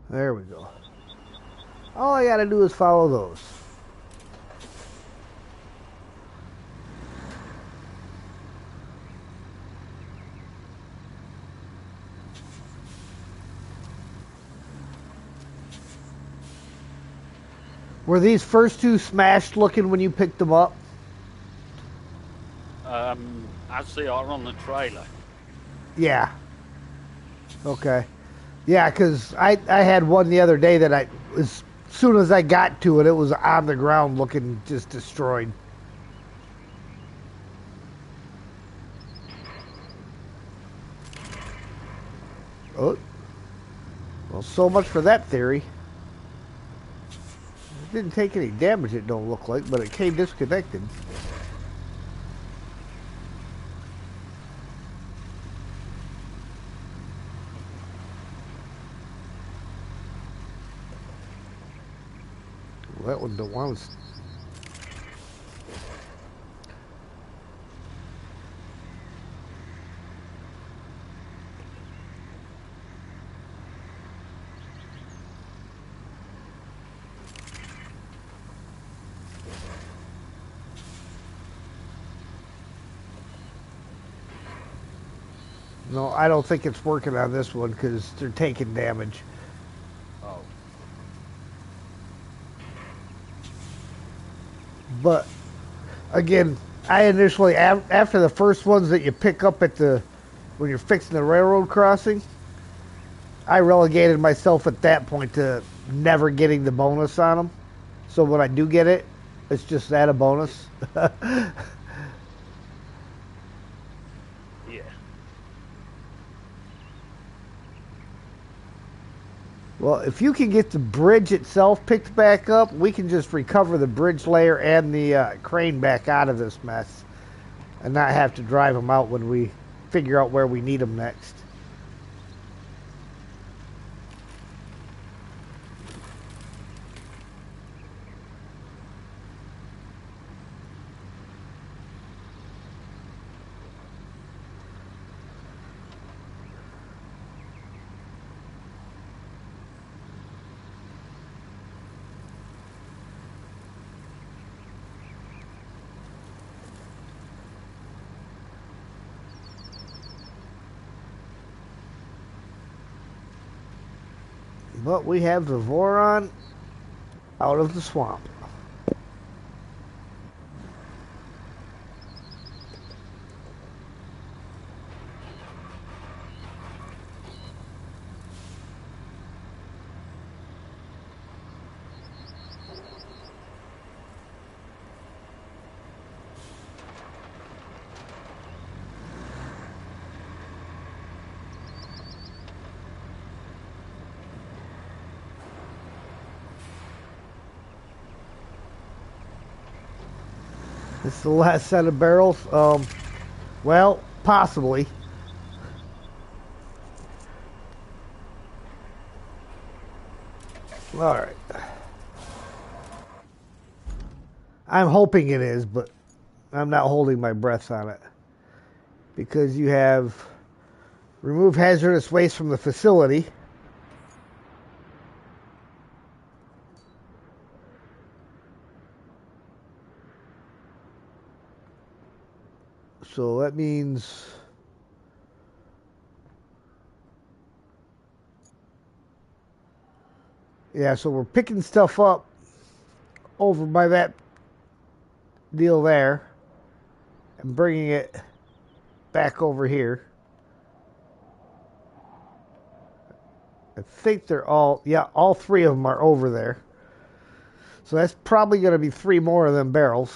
There we go. All I gotta do is follow those. Were these first two smashed looking when you picked them up? As they are on the trailer. Yeah. Okay. Yeah, because I had one the other day that as soon as I got to it, it was on the ground looking just destroyed. Oh, well, so much for that theory. It didn't take any damage, it don't look like, but it came disconnected. Well, that one don't want to. No, I don't think it's working on this one because they're taking damage. Oh. But again, I initially after the first ones that you pick up at the when you're fixing the railroad crossing, I relegated myself at that point to never getting the bonus on them. So when I do get it, it's just that a bonus. Yeah. Well, if you can get the bridge itself picked back up, we can just recover the bridge layer and the crane back out of this mess and not have to drive them out when we figure out where we need them next. But we have the Voron out of the swamp. This is the last set of barrels. Well, possibly. All right. I'm hoping it is, but I'm not holding my breath on it. Because you have remove hazardous waste from the facility. So that means yeah, so we're picking stuff up over by that deal there and bringing it back over here. I think they're all, yeah, all three of them are over there. So that's probably going to be 3 more of them barrels.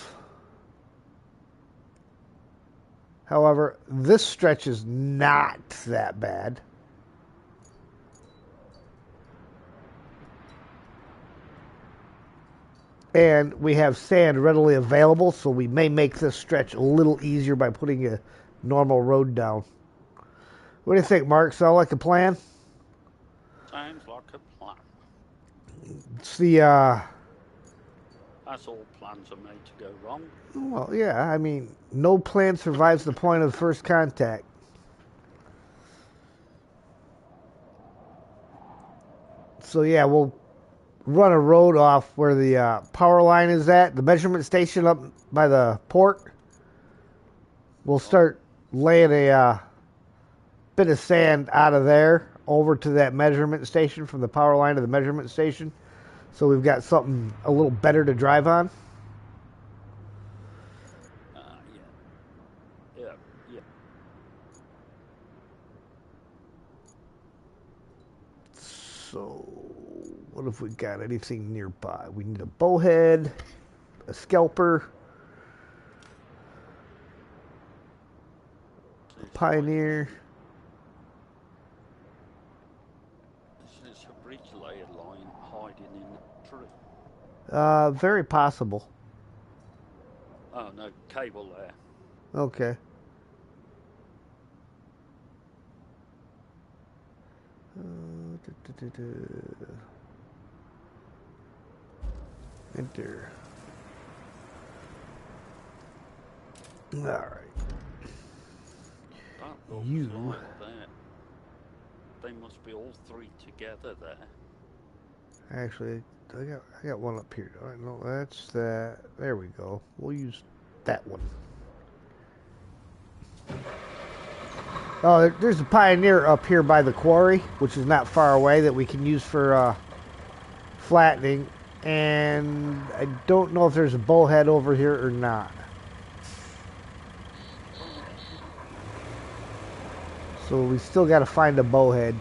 However, this stretch is not that bad. And we have sand readily available, so we may make this stretch a little easier by putting a normal road down. What do you think, Mark? Sound like a plan? Sounds like a plan. It's the, As all plans are made to go wrong. well, yeah, I mean, no plan survives the point of first contact. So, yeah, we'll run a road off where the power line is at, the measurement station up by the port. We'll start laying a bit of sand out of there over to that measurement station from the power line to the measurement station. So we've got something a little better to drive on. Yeah. So what if we got anything nearby? We need a bowhead, a scalper, a pioneer. it's a bridge layer line hiding in the tree. Very possible. Oh no, cable there. Okay. Enter. All right. That looks You. like that. They must be all three together there. Actually, I got one up here. All right, no, that's that. There we go. We'll use that one. Oh, there's a pioneer up here by the quarry, which is not far away, that we can use for flattening. And I don't know if there's a bowhead over here or not. So we still got to find a bowhead.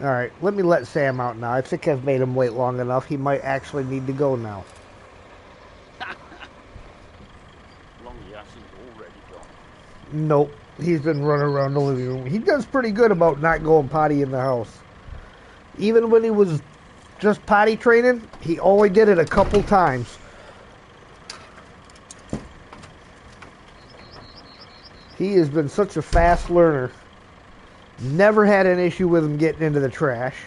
All right, let me let Sam out now. I think I've made him wait long enough. He might actually need to go now. Long he hasn't already gone. Nope, he's been running around the living room. He does pretty good about not going potty in the house. Even when he was just potty training, he only did it a couple times. He has been such a fast learner. Never had an issue with him getting into the trash.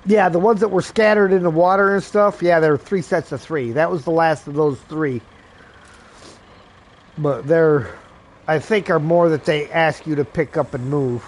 Yeah, the ones that were scattered in the water and stuff, yeah, there were 3 sets of 3. That was the last of those 3. But there, I think, are more that they ask you to pick up and move.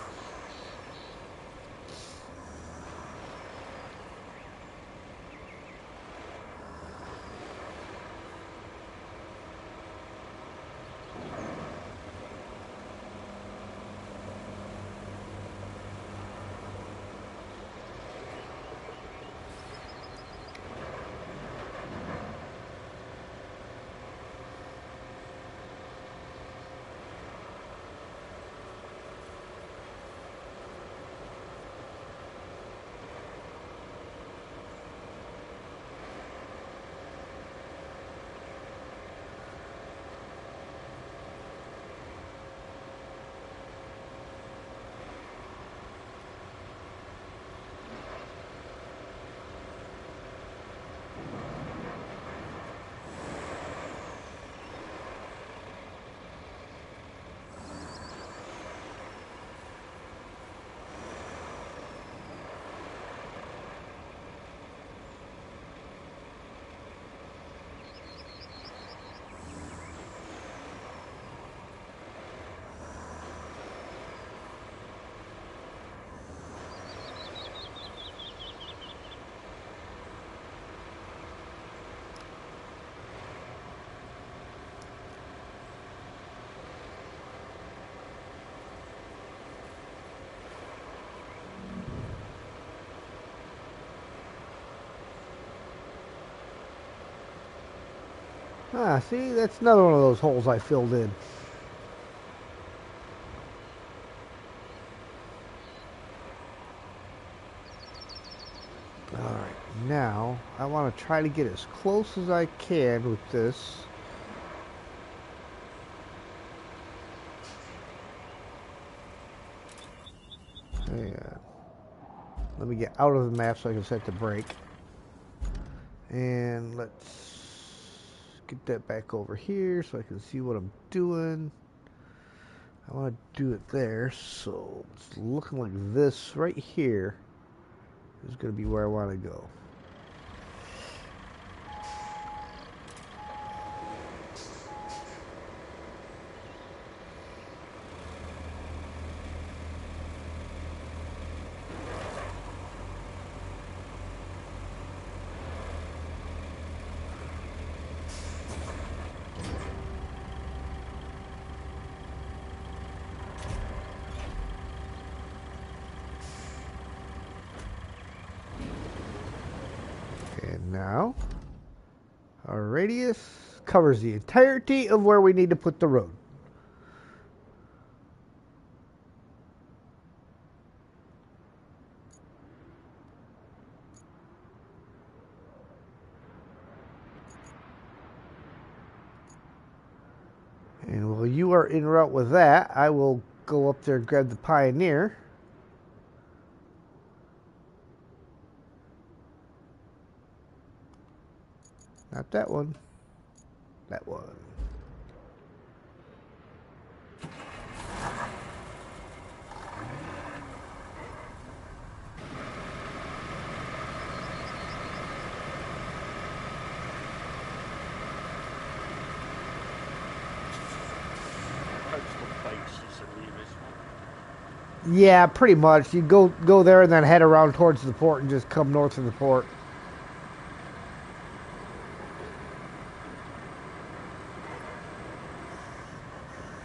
Ah, see, that's another one of those holes I filled in. Alright, now I want to try to get as close as I can with this. And let me get out of the map so I can set the brake. And let's get that back over here so I can see what I'm doing. I want to do it there, so it's looking like this right here is going to be where I want to go. And now, our radius covers the entirety of where we need to put the road. you are en route with that. I will go up there and grab the Pioneer. Not that one. That one. Postal base is the nearest one. Yeah, pretty much. You go there and then head around towards the port and just come north of the port.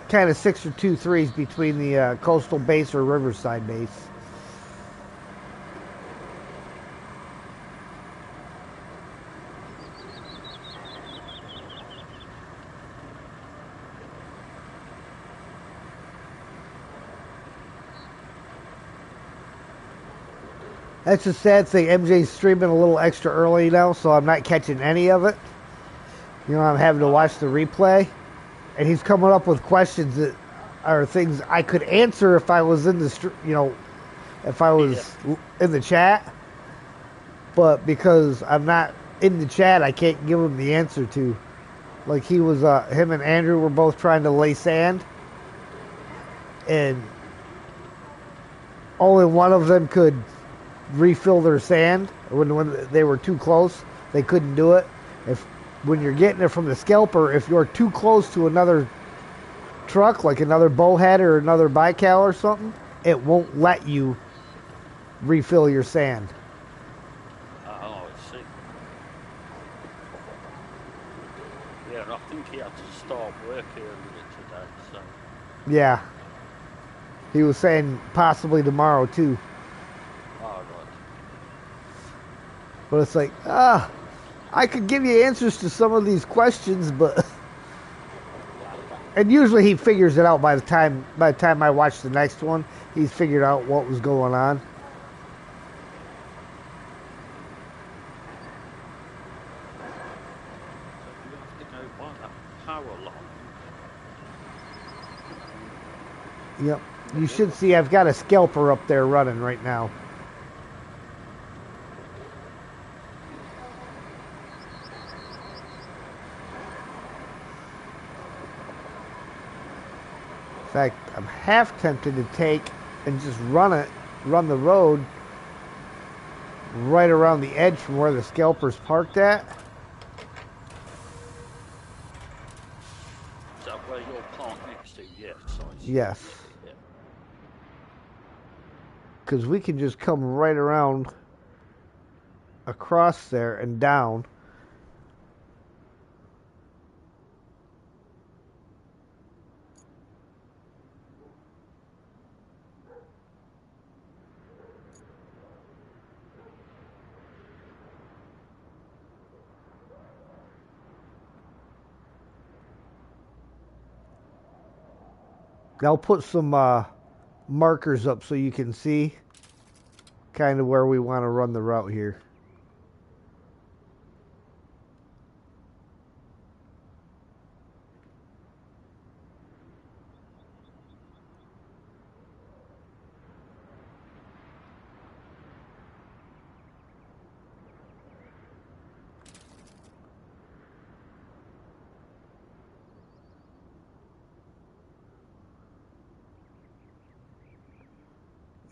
Kind of 6 or 2 3s between the coastal base or riverside base. That's the sad thing. MJ's streaming a little extra early now, so I'm not catching any of it. You know, I'm having to watch the replay. And he's coming up with questions that are things I could answer if I was in the, if I was in the chat. But because I'm not in the chat, I can't give him the answer to. Like he was, him and Andrew were both trying to lay sand. And only one of them could refill their sand. When they were too close, they couldn't do it. When you're getting it from the scalper, if you're too close to another truck, like another bowhead or another bical or something, it won't let you refill your sand. Oh, I see. Yeah, and I think he had to start work earlier today, so... Yeah. He was saying possibly tomorrow, too. Oh, right. But it's like, I could give you answers to some of these questions, but... And usually he figures it out by the time I watch the next one. He's figured out what was going on. So you have to go by that power line. Yep. You should see I've got a scalper up there running right now. In fact, I'm half tempted to take and just run the road right around the edge from where the scalper's parked at. Is that where you're parked next to? Yes, I see. Yes. Yeah. Because we can just come right around across there and down. I'll put some markers up so you can see kind of where we want to run the route here.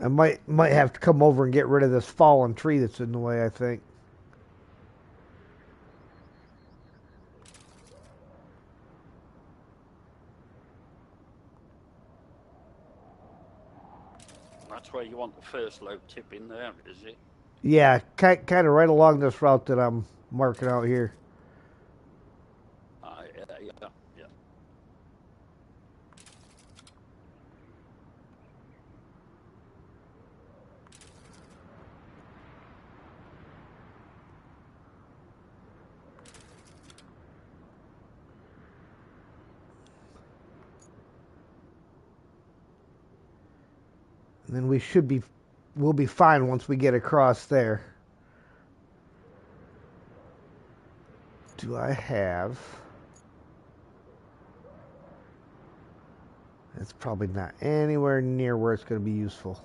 I might have to come over and get rid of this fallen tree that's in the way, I think. That's where you want the first load tip in there, is it? Yeah, kind of right along this route that I'm marking out here. Yeah. And then we'll be fine once we get across there. Do I have... It's probably not anywhere near where it's going to be useful.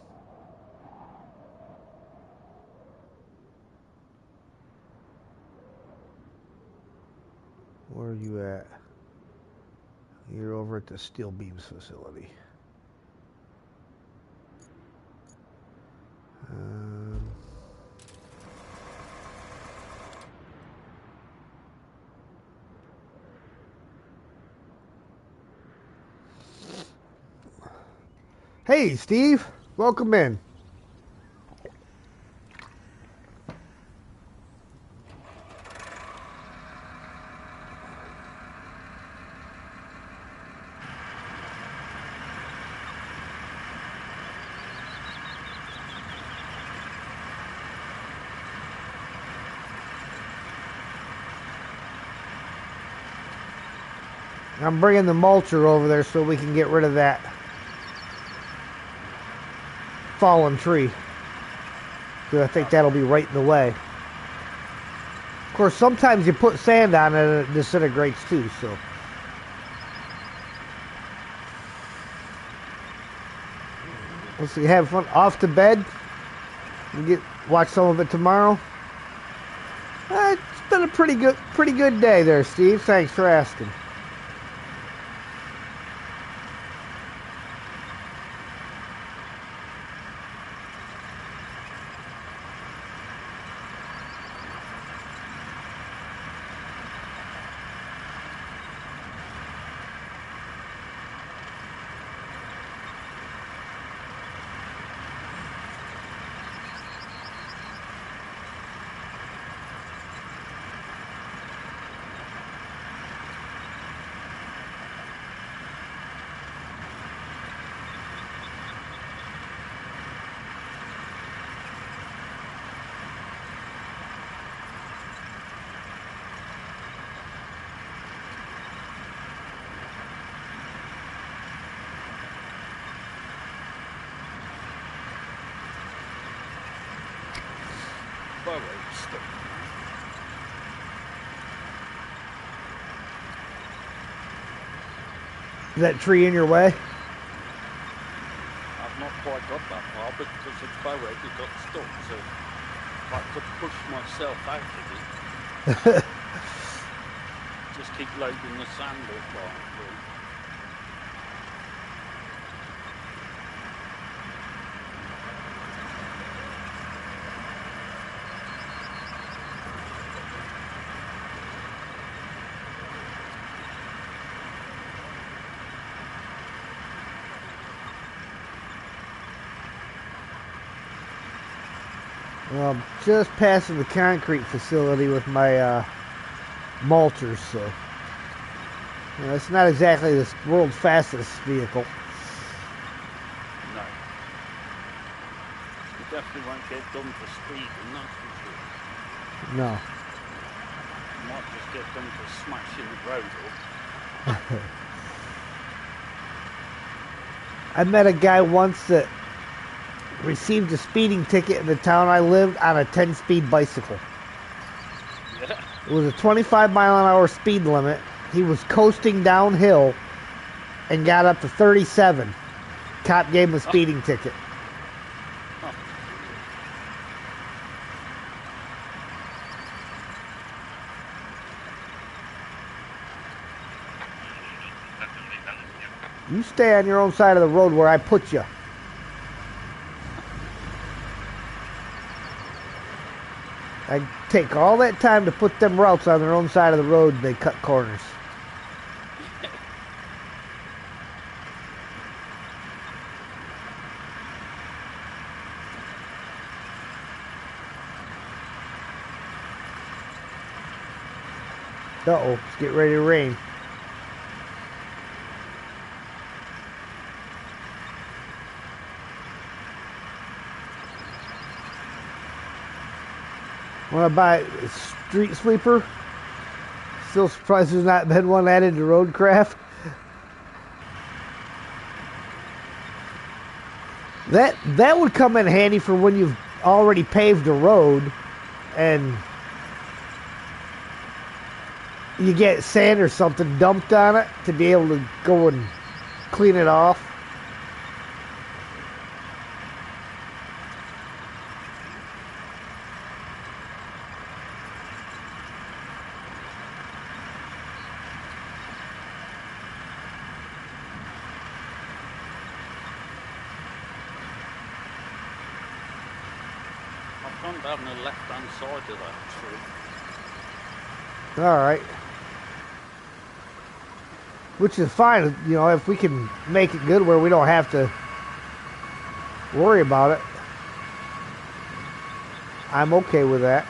Where are you at? You're over at the steel beams facility. Hey, Steve. Welcome in. I'm bringing the mulcher over there so we can get rid of that fallen tree. Because I think that'll be right in the way. Of course, sometimes you put sand on it and it disintegrates too, so. Let's see, have fun. Off to bed. Watch some of it tomorrow. It's been a pretty good day there, Steve. Thanks for asking. Is that tree in your way? I've not quite got that far, but because it's bowed, it got stuck, so if I could push myself out of it, just keep loading the sand up. Well, I'm just passing the concrete facility with my mulchers, so it's not exactly the world's fastest vehicle. No. You definitely won't get done for speeding, that's for sure. No. You might just get done for smashing the road up. I met a guy once that received a speeding ticket in the town I lived on a 10-speed bicycle. Yeah. It was a 25-mile-an-hour speed limit. He was coasting downhill and got up to 37. Cop gave him a speeding ticket. You stay on your own side of the road where I put you. I take all that time to put them routes on their own side of the road and they cut corners. Uh-oh, it's getting ready to rain. Want to buy a street sweeper? Still surprised there's not been one added to Roadcraft. That would come in handy for when you've already paved a road and you get sand or something dumped on it to be able to go and clean it off. gone down the left-hand side of that tree. All right. Which is fine, you know, if we can make it good where we don't have to worry about it. I'm okay with that.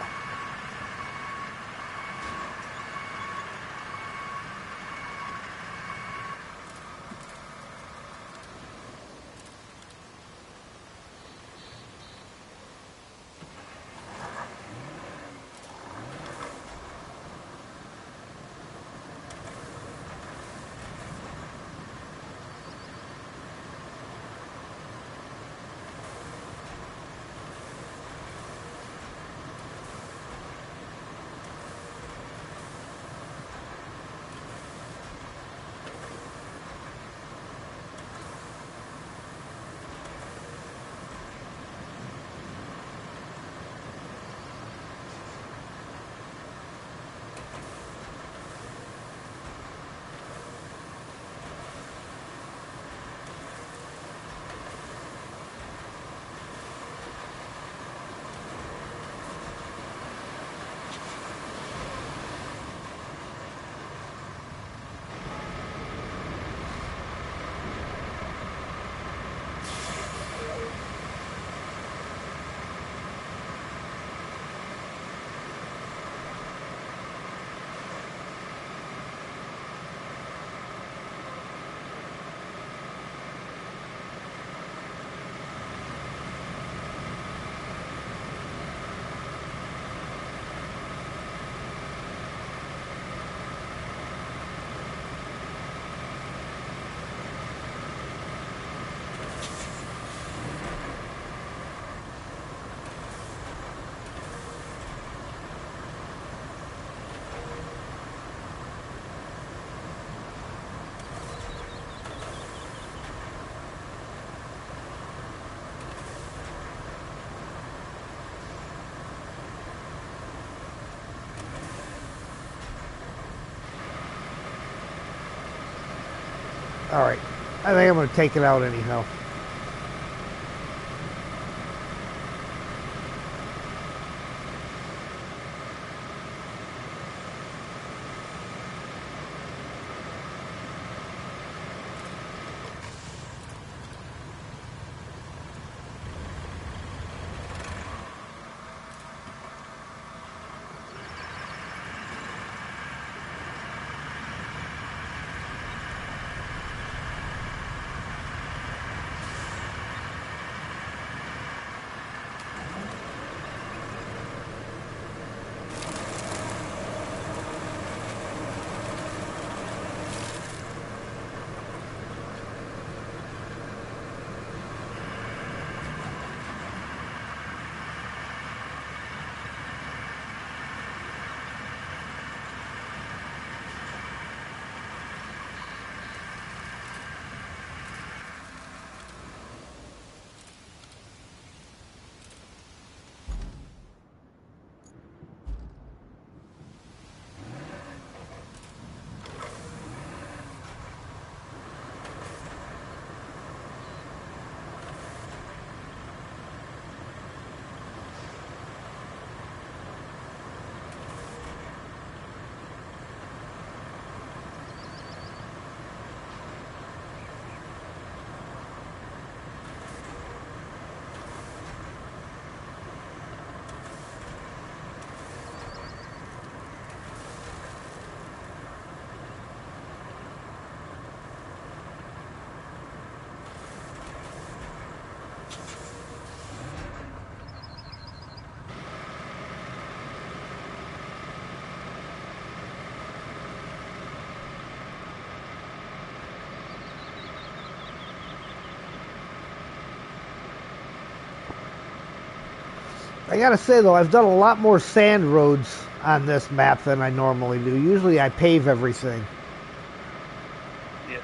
All right. I think I'm going to take it out anyhow. I gotta say though, I've done a lot more sand roads on this map than I normally do. Usually I pave everything. Yeah.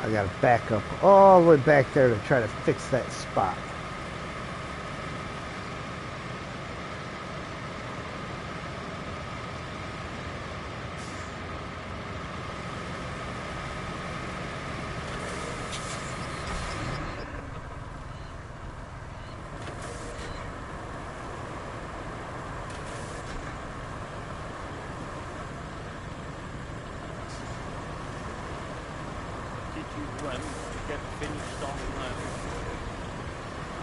I gotta back up all the way back there to try to fix that spot. finished on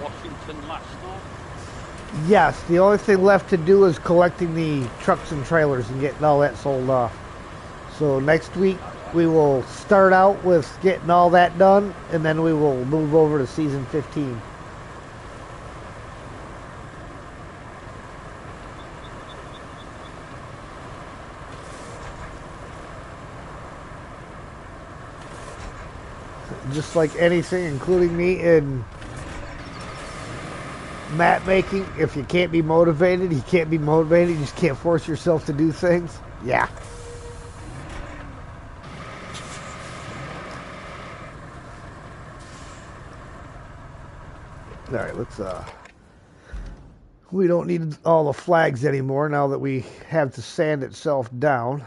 Washington last night? Yes, the only thing left to do is collecting the trucks and trailers and getting all that sold off. So next week we will start out with getting all that done, and then we will move over to season 15. Just like anything, including me in map making, if you can't be motivated, you can't be motivated. You just can't force yourself to do things. Yeah. All right, let's we don't need all the flags anymore now that we have to sand itself down.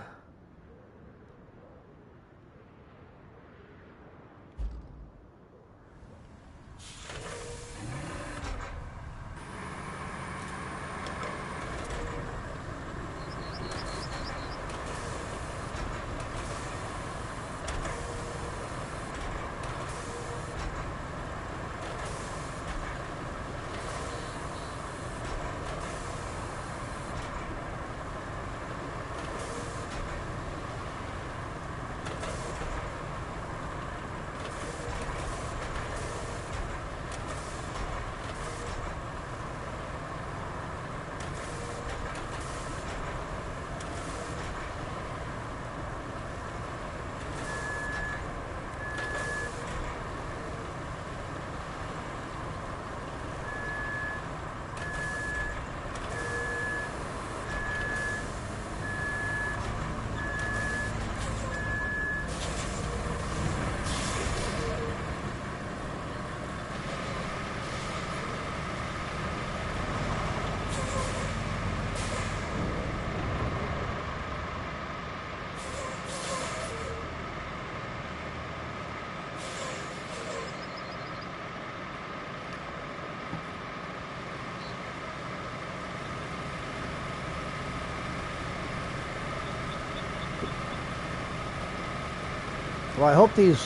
Well, I hope these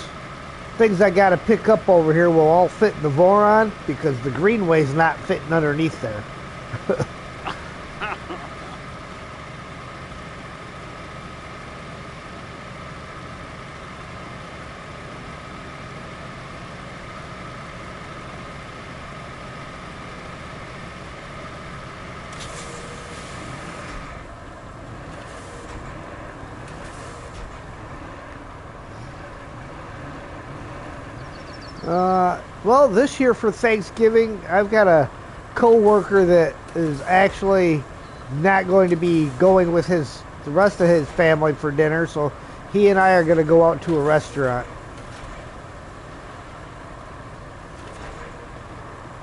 things I got to pick up over here will all fit in the Voron, because the Greenway's not fitting underneath there. Well, this year for Thanksgiving, I've got a co-worker that is actually not going to be going with the rest of his family for dinner, so he and I are going to go out to a restaurant.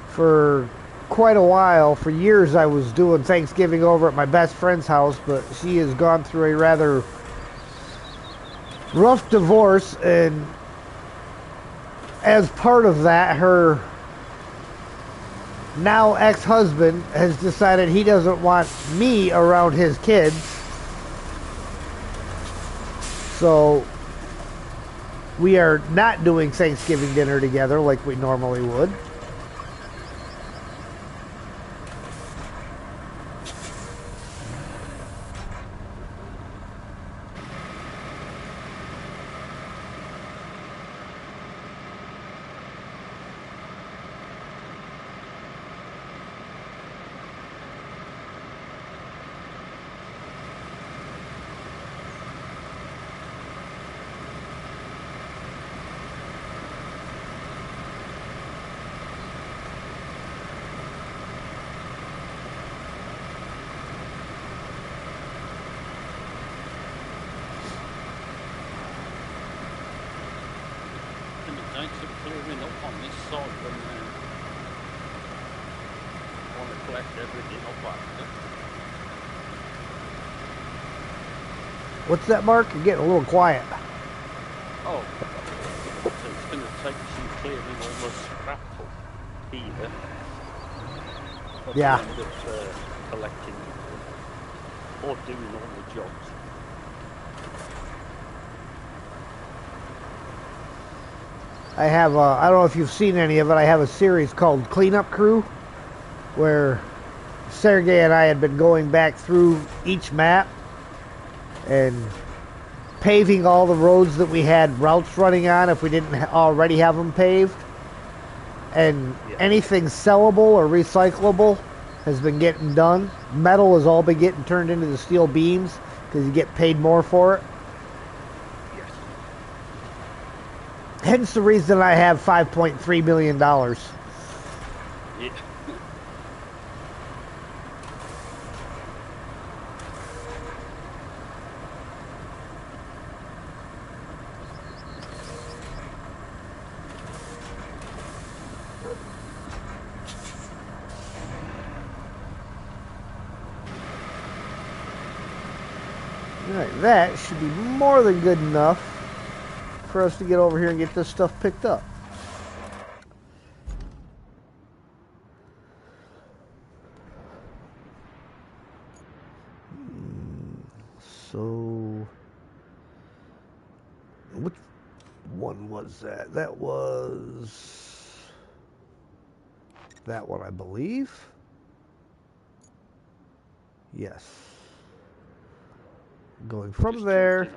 For quite a while, for years, I was doing Thanksgiving over at my best friend's house, but she has gone through a rather rough divorce, and as part of that, her now ex-husband has decided he doesn't want me around his kids. So we are not doing Thanksgiving dinner together like we normally would. Thanks for clearing up on this side when want to collect everything up after. What's that, Mark? You're getting a little quiet. Oh, so it's going to take some clearing all the scrap up here. Yeah. End up collecting or doing all the jobs. I have, I don't know if you've seen any of it, I have a series called Cleanup Crew, where Sergey and I had been going back through each map and paving all the roads that we had routes running on if we didn't already have them paved. And anything sellable or recyclable has been getting done. Metal has all been getting turned into the steel beams because you get paid more for it. Yes. Hence the reason I have $5.3 million. Yeah. Alright, that should be more than good enough for us to get over here and get this stuff picked up. So, which one was that? That was that one, I believe. Yes. Going from there,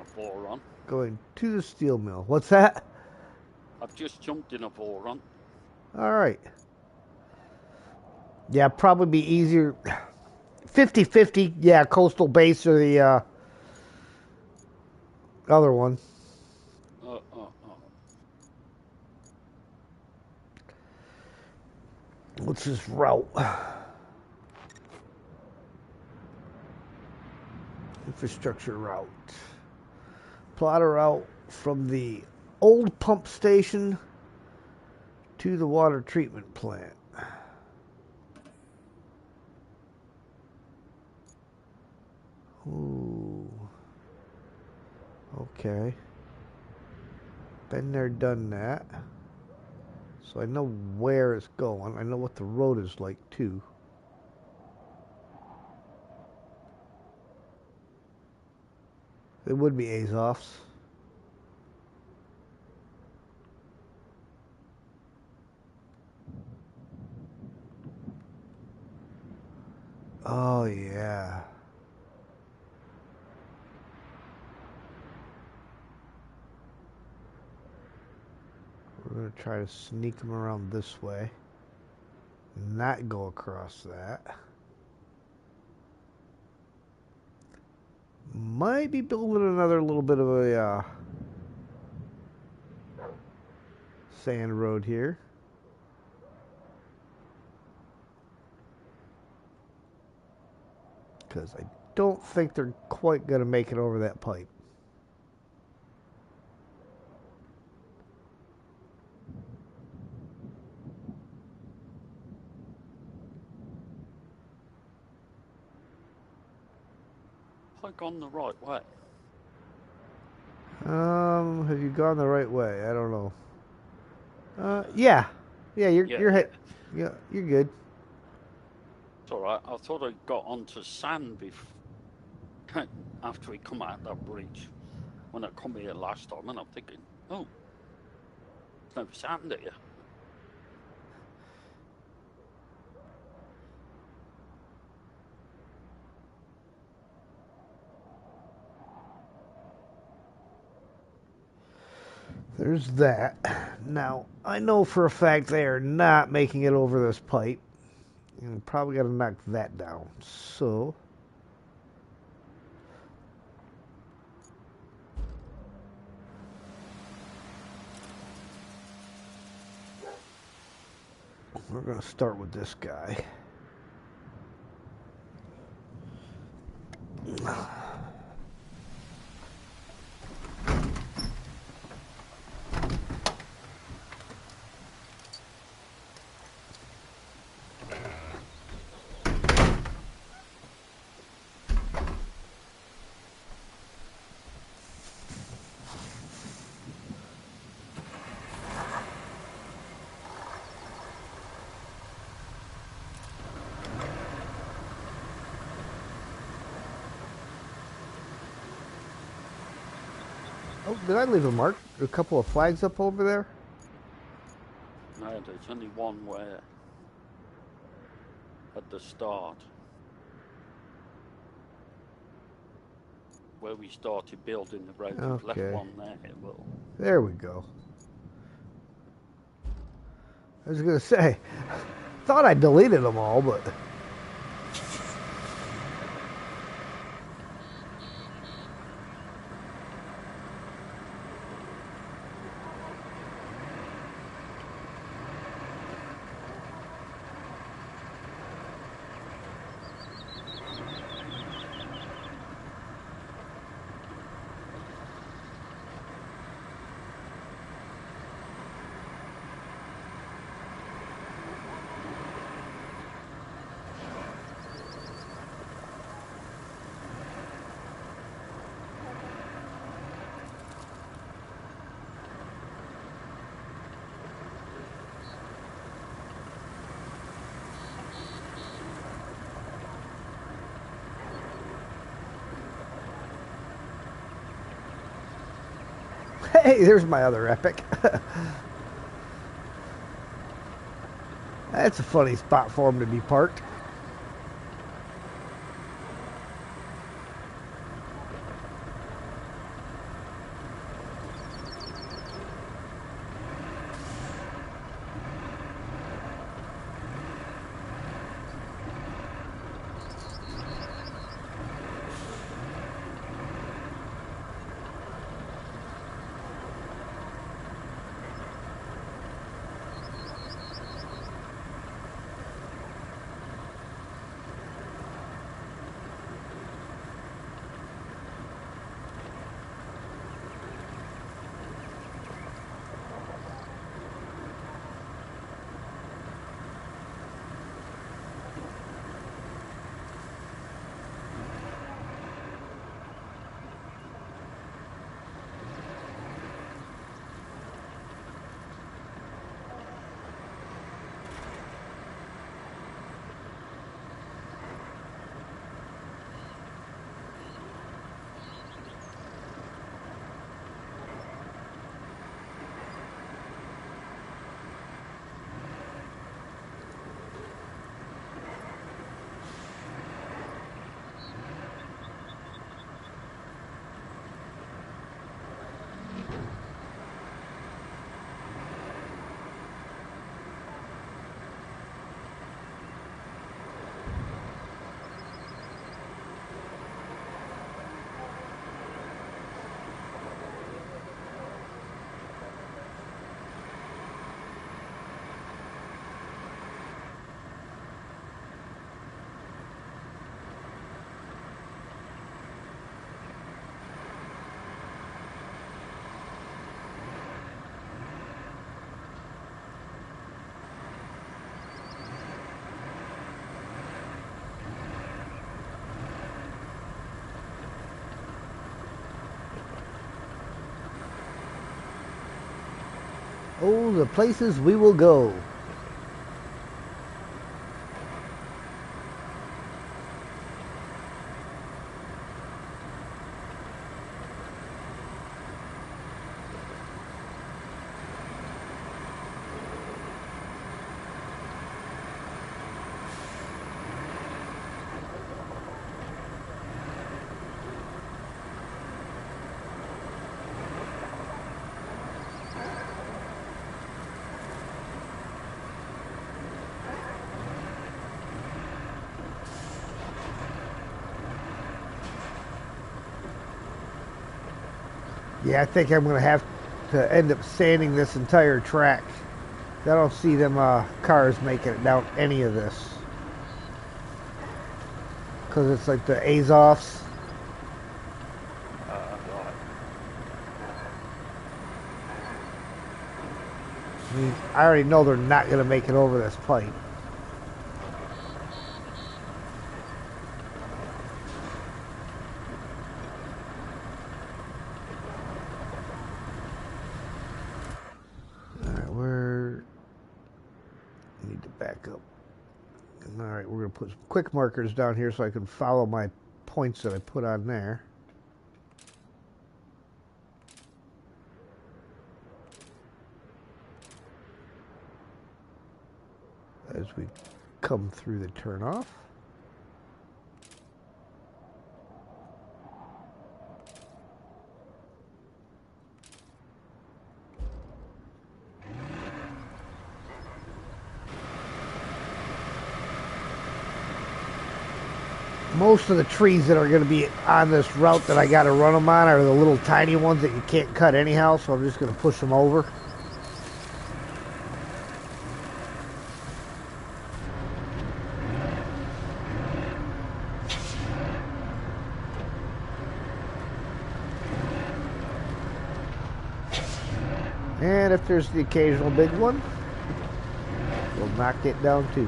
going to the steel mill. What's that? I've just jumped in a boron. All right. Yeah, probably be easier. 50-50. Yeah, coastal base or the other one. What's this route? Infrastructure route. Plot a route from the old pump station to the water treatment plant. Ooh. Okay. Been there, done that. So I know where it's going. I know what the road is like, too. It would be Azov's. Oh, yeah. We're going to try to sneak them around this way. Not go across that. Might be building another little bit of a sand road here. Because I don't think they're quite going to make it over that pipe. Have I gone the right way? Have you gone the right way? I don't know. Yeah, you're Yeah. Yeah, you're good. It's all right. I thought I got onto sand before after we come out that bridge when I come here last time, and I'm thinking, oh, there's no sand here. There's that. Now, I know for a fact they are not making it over this pipe. And probably got to knock that down. So, we're going to start with this guy. Oh, did I leave a mark? A couple of flags up over there? No, there's only one where at the start where we started building the road. We've left Okay. one there. Well, There we go. I was gonna say, thought I deleted them all, but hey, there's my other epic. That's a funny spot for him to be parked. Oh, the places we will go. Yeah, I think I'm going to have to end up sanding this entire track. I don't see them cars making it down any of this. Because it's like the Azovs. right. I mean, I already know they're not going to make it over this pipe. Alright, I need to back up. Alright, we're going to put some quick markers down here so I can follow my points that I put on there. as we come through the turnoff. Most of the trees that are going to be on this route that I got to run them on are the little tiny ones that you can't cut anyhow, so I'm just going to push them over. And if there's the occasional big one, we'll knock it down too.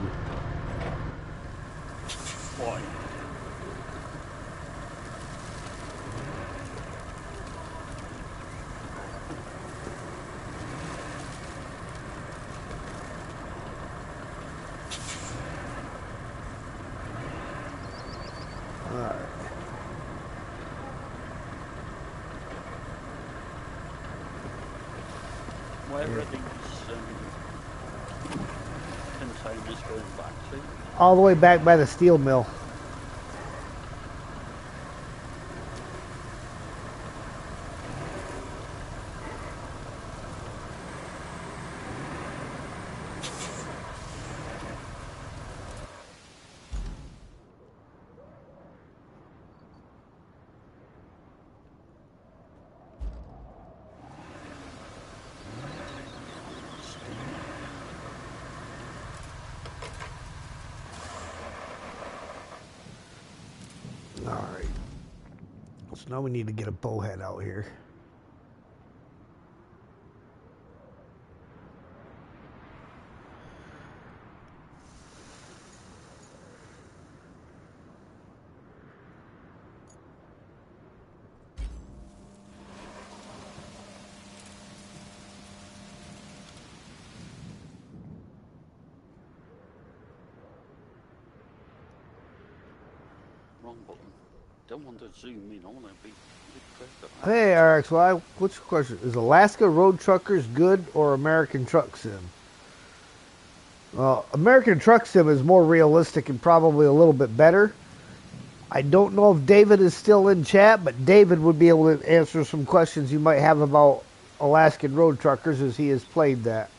Why? Where are these containers going back to? All the way back by the steel mill. Alright. So now we need to get a bowhead out here. Wrong button. Don't want to zoom in on it. Hey, RXY, what's your question? Is Alaska Road Truckers good or American Truck Sim? Well, American Truck Sim is more realistic and probably a little bit better. I don't know if David is still in chat, but David would be able to answer some questions you might have about Alaskan Road Truckers as he has played that.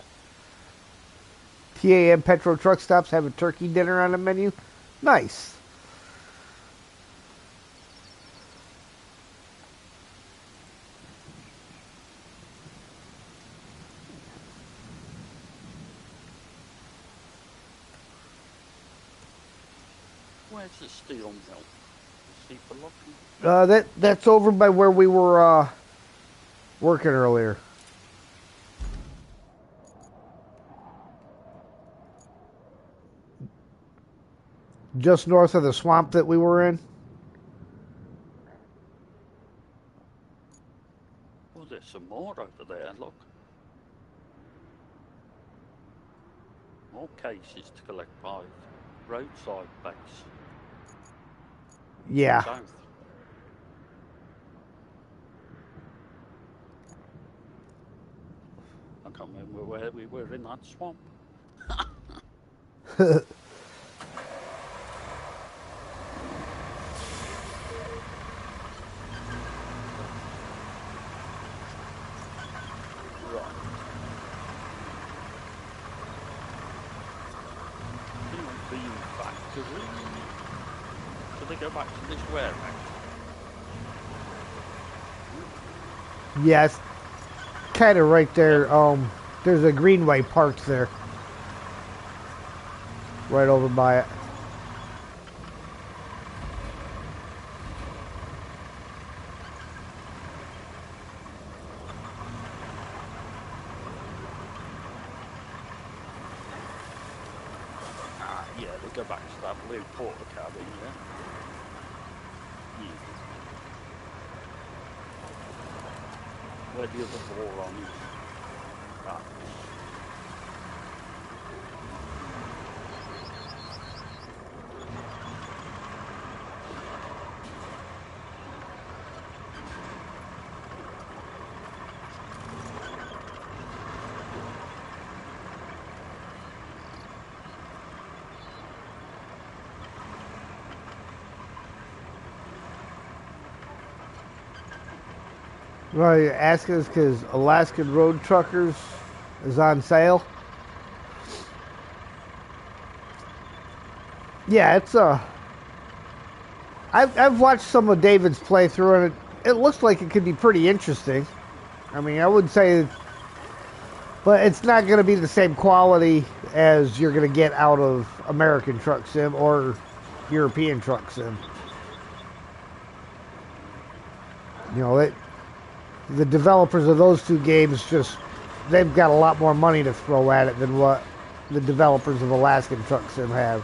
TAM Petro Truck Stops have a turkey dinner on the menu. Nice. Where's the steel mill? That's over by where we were working earlier. Just north of the swamp that we were in. Oh, there's some more over there, look. More cases to collect by roadside base. Yeah. South. I can't remember where we were in that swamp. So they go back to this warehouse. Yes, kind of right there. There's a greenway parked there, right over by it. Yeah, they go back to that blue porter cabin, yeah. Where the other moron is. Ah. Well, you're asking us because Alaskan Road Truckers is on sale. Yeah, it's I've watched some of David's playthrough, and it looks like it could be pretty interesting. I mean, I would say, but it's not going to be the same quality as you're going to get out of American Truck Sim or European Truck Sim. You know, the developers of those two games just they've got a lot more money to throw at it than what the developers of Alaskan Truck Sim have,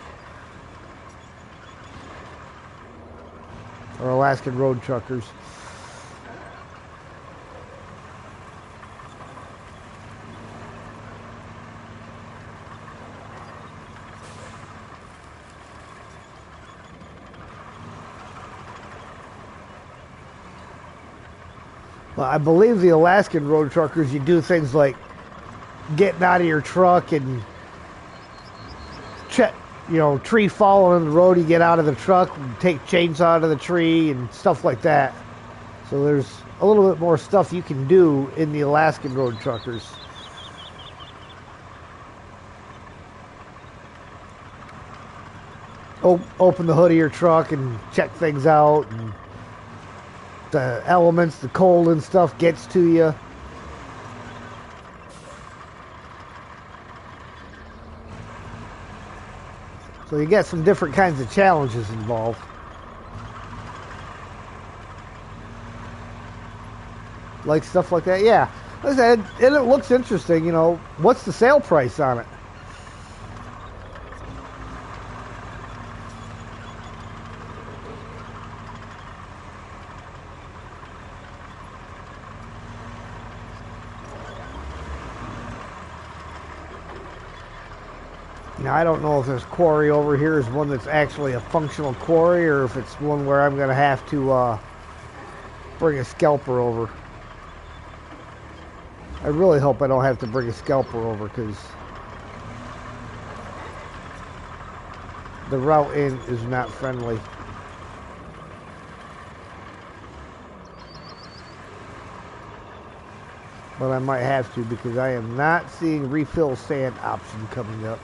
or Alaskan Road Truckers. Well, I believe the Alaskan Road Truckers, you do things like getting out of your truck and check, tree falling in the road, you get out of the truck and take chainsaw out of the tree and stuff like that. So there's a little bit more stuff you can do in the Alaskan Road Truckers. Open the hood of your truck and check things out, and the elements, the cold and stuff gets to you. So you get some different kinds of challenges involved. Like stuff like that, yeah. Like I said, and it looks interesting, What's the sale price on it? Now, I don't know if this quarry over here is one that's actually a functional quarry or if it's one where I'm going to have to bring a scalper over. I really hope I don't have to bring a scalper over because the route in is not friendly. But I might have to because I am not seeing refill sand option coming up.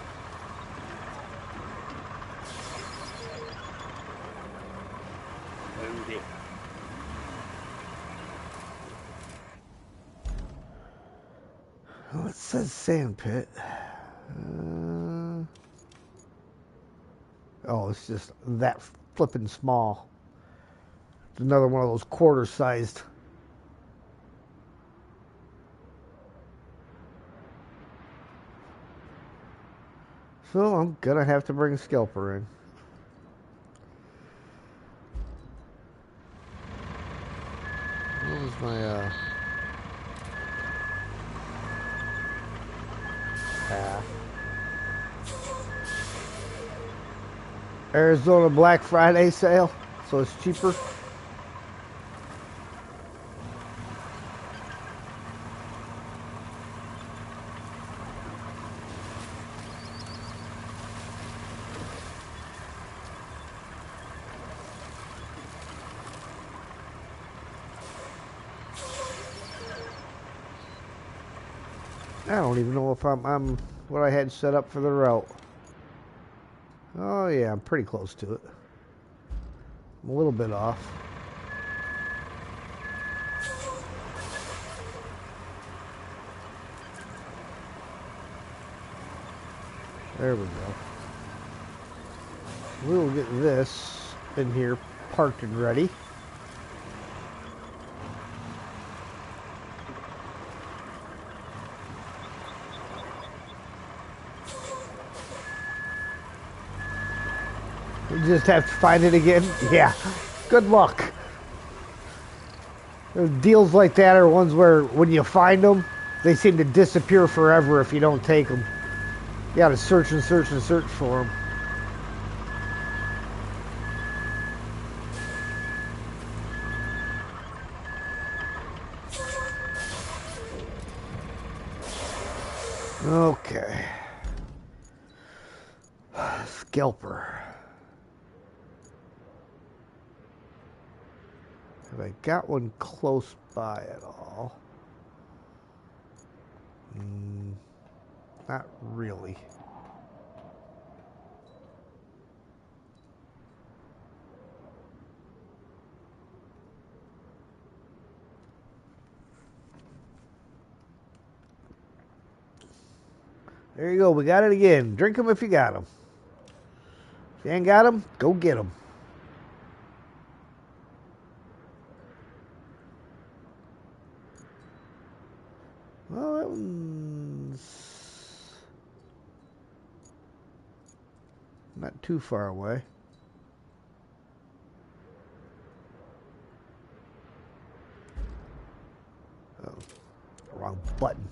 Oh, it says sand pit. Oh, it's just that flipping small. It's another one of those quarter-sized. So I'm gonna have to bring a scalper in. What was my path? Arizona Black Friday sale, so it's cheaper. I don't even know if I'm what I had set up for the route. Oh yeah, I'm pretty close to it. I'm a little bit off. There we go. We'll get this in here parked and ready. We just have to find it again. Yeah. Good luck. Deals like that are ones where when you find them, they seem to disappear forever if you don't take them. You gotta search and search and search for them. Okay. Scalper. Have I got one close buy it all. Not really. There you go. We got it again. Drink them if you got them. If you ain't got them, go get them. Well, that one's not too far away. Oh, wrong button.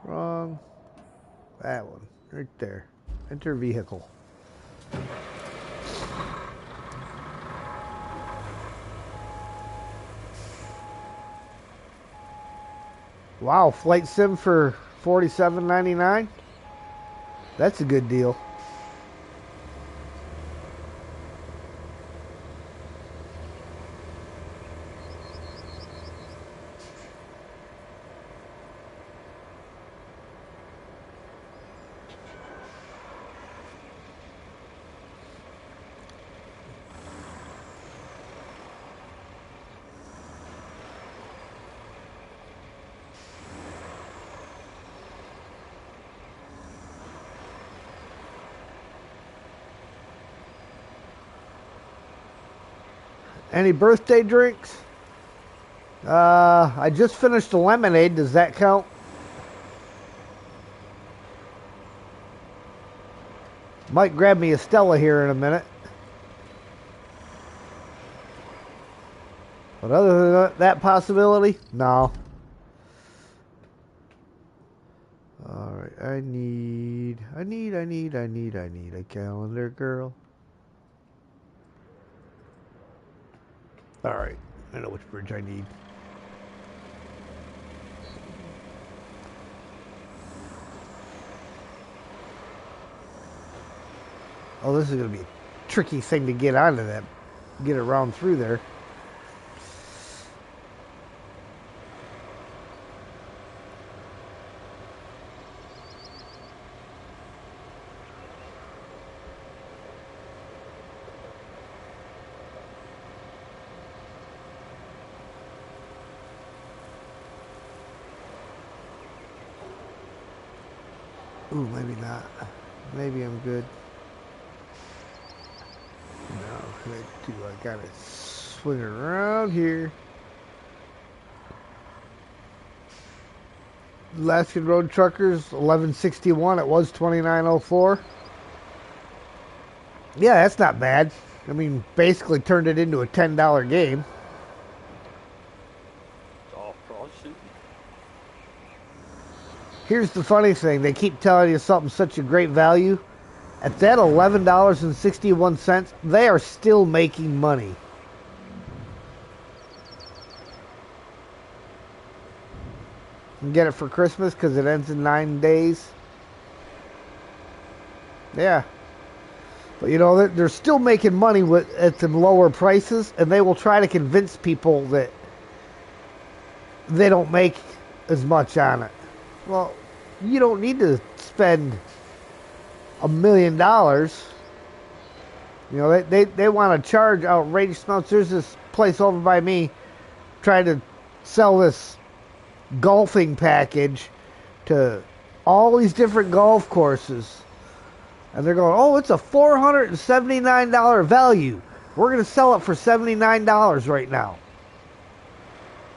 Wrong. That one. Right there. Enter vehicle. Wow, flight sim for $47.99. That's a good deal. Any birthday drinks? I just finished the lemonade. Does that count? Might grab me a Stella here in a minute. But other than that possibility, no. Alright, I need a calendar, girl. Alright, I know which bridge I need. Oh, this is going to be a tricky thing to get onto that. Get around through there. Ooh, maybe not. Maybe I'm good. No, I gotta swing around here. Alaskan Road Truckers, 1161. It was 2904. Yeah, that's not bad. I mean, basically turned it into a $10 game. Off pricing. Here's the funny thing. They keep telling you something's such a great value. At that $11.61, they are still making money. You can get it for Christmas because it ends in 9 days. Yeah. But you know, they're still making money at some lower prices, and they will try to convince people that they don't make as much on it. Well, you don't need to spend $1 million. You know, they want to charge outrageous amounts. There's this place over by me trying to sell this golfing package to all these different golf courses. And they're going, oh, it's a $479 value. We're going to sell it for $79 right now.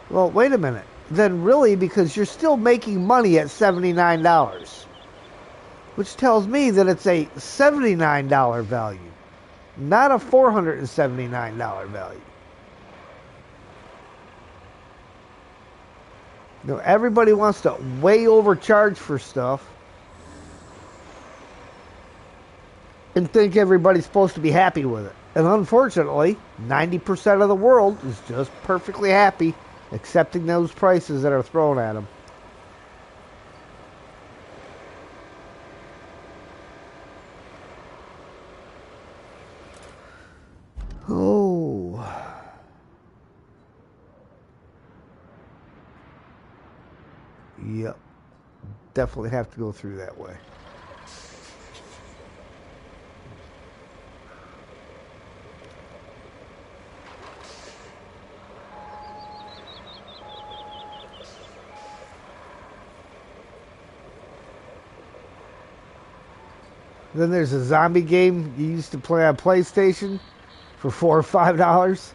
Well, wait a minute. Then really, because you're still making money at $79. Which tells me that it's a $79 value, not a $479 value. You know, everybody wants to way overcharge for stuff and think everybody's supposed to be happy with it. And unfortunately, 90% of the world is just perfectly happy accepting those prices that are thrown at them. Yep. Definitely have to go through that way. Then there's a zombie game you used to play on PlayStation for $4 or $5.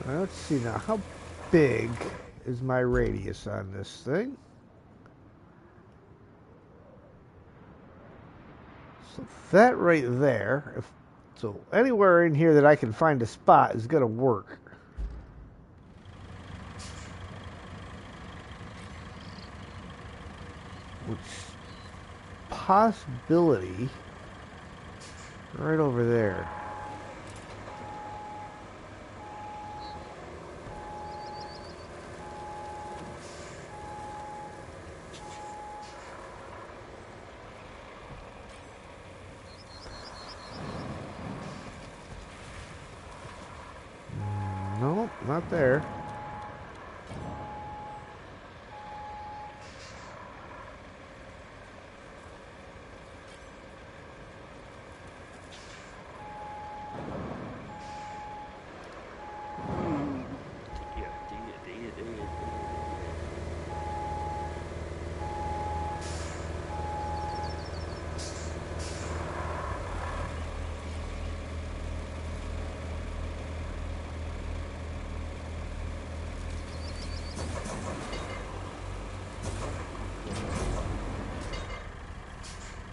Let's see now. How big is my radius on this thing? So that right there, so anywhere in here that I can find a spot is going to work. Which possibility right over there. Nope, not there.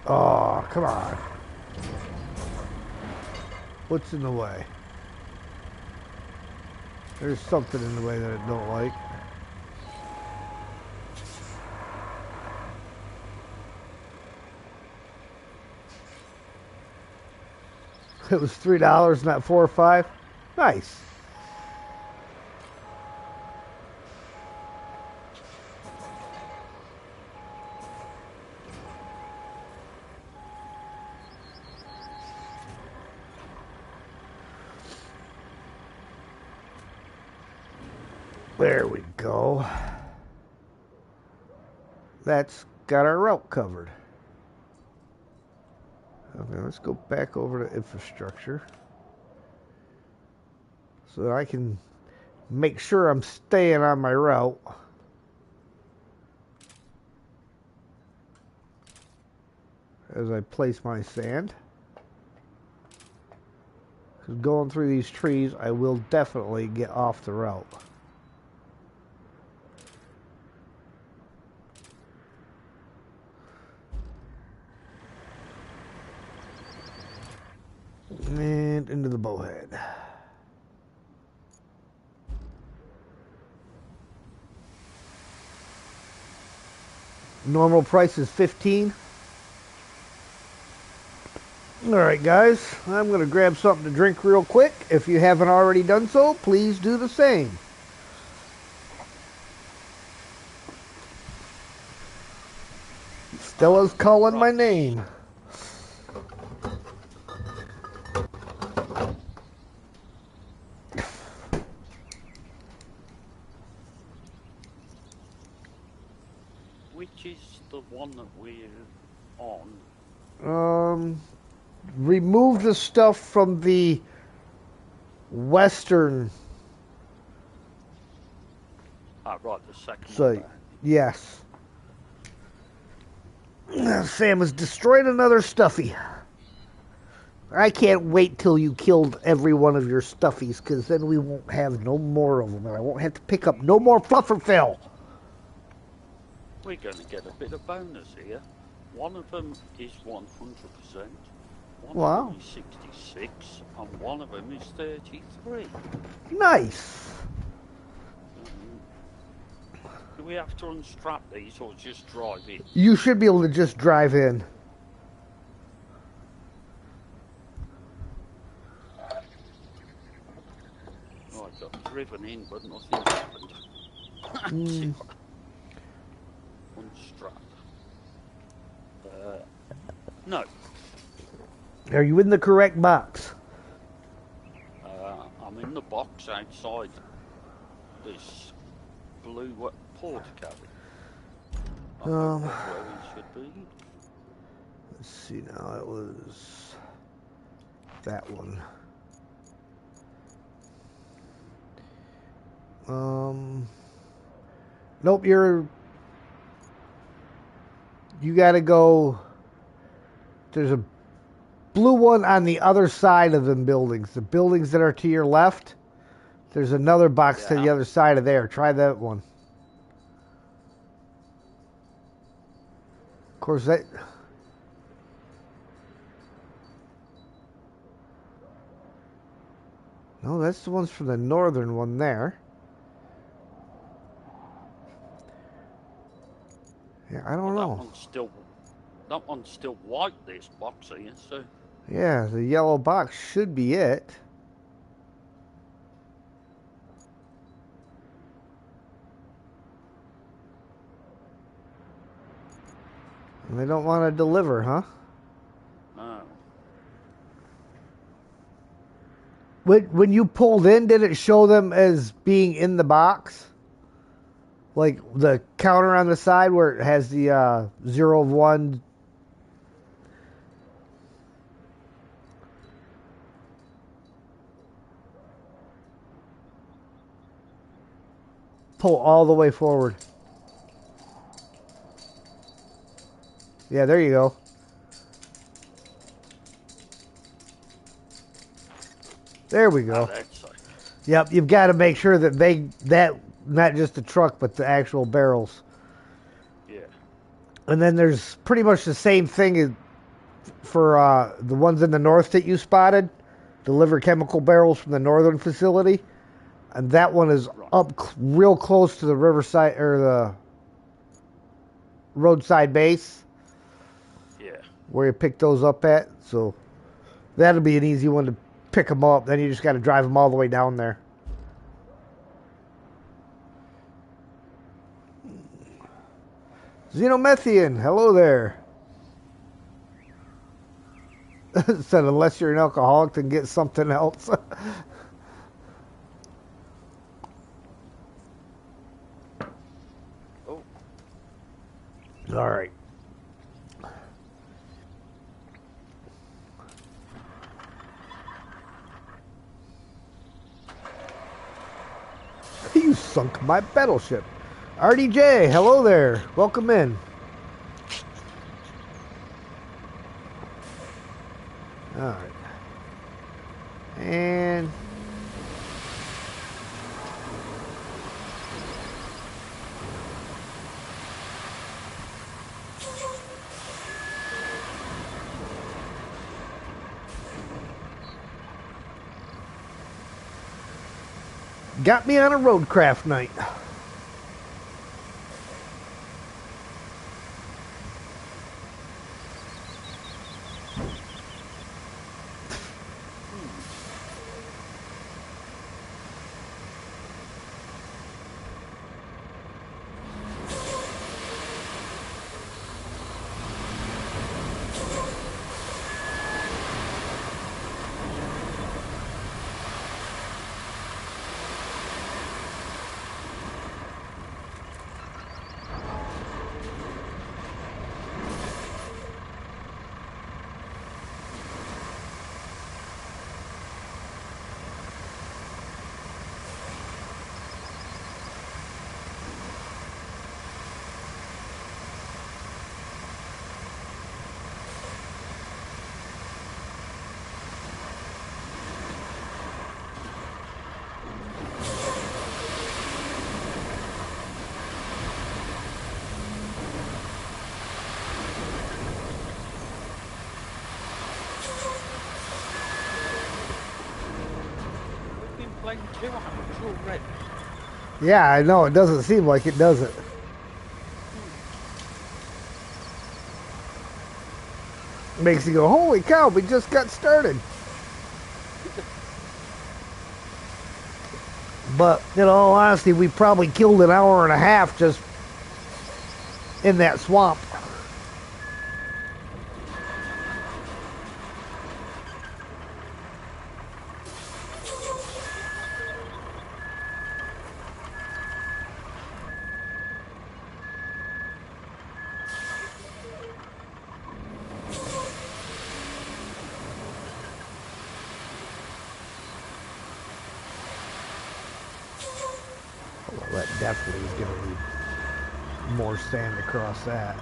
Oh, come on. What's in the way? There's something in the way that I don't like. It was $3, not 4 or 5. Nice. There we go. That's got our route covered. Okay, let's go back over to infrastructure so that I can make sure I'm staying on my route. As I place my sand. Because going through these trees, I will definitely get off the route. And into the bowhead. Normal price is $15. Alright guys, I'm going to grab something to drink real quick. If you haven't already done so, please do the same. Stella's calling my name. Which is the one that we're on? Remove the stuff from the western Ah, right, the second site. one. Yes. Sam has destroyed another stuffy. I can't wait till you killed every one of your stuffies, because then we won't have no more of them, and I won't have to pick up no more Flufferfill. We're going to get a bit of bonus here. One of them is 100%, one of Wow. them is 66, and one of them is 33. Nice. Do we have to unstrap these or just drive in? You should be able to just drive in. Oh, I got driven in, but nothing happened. Unstrap. No. Are you in the correct box? I'm in the box outside this blue porta cabin. I think that's where we should be. Let's see now. It was that one. Nope. You gotta go. There's a blue one on the other side of them buildings. The buildings that are to your left. There's another box to the other side of there. Try that one. Of course, that. No, that's the ones from the northern one there. Yeah, I don't know. That one's still white, this box here, so... Yeah, the yellow box should be it. And they don't want to deliver, huh? No. When you pulled in, did it show them as being in the box? Like the counter on the side where it has the 0 of 1. Pull all the way forward. Yeah, there you go. There we go. Yep, you've got to make sure that not just the truck, but the actual barrels. Yeah. And then there's pretty much the same thing for the ones in the north that you spotted. Deliver chemical barrels from the northern facility. And that one is up real close to the riverside or the roadside base. Yeah. Where you pick those up at. So that'll be an easy one to pick them up. Then you just got to drive them all the way down there. Xenomethian, hello there. Said unless you're an alcoholic, then get something else. Oh. All right. You sunk my battleship. RDJ, hello there. Welcome in. All right. And got me on a Roadcraft night. playing 2 hours already. Yeah, I know. It doesn't seem like it, does it? Makes you go, holy cow, we just got started. But, in all honesty, we probably killed an hour and a half just in that swamp. Well, that definitely is going to need more sand across that.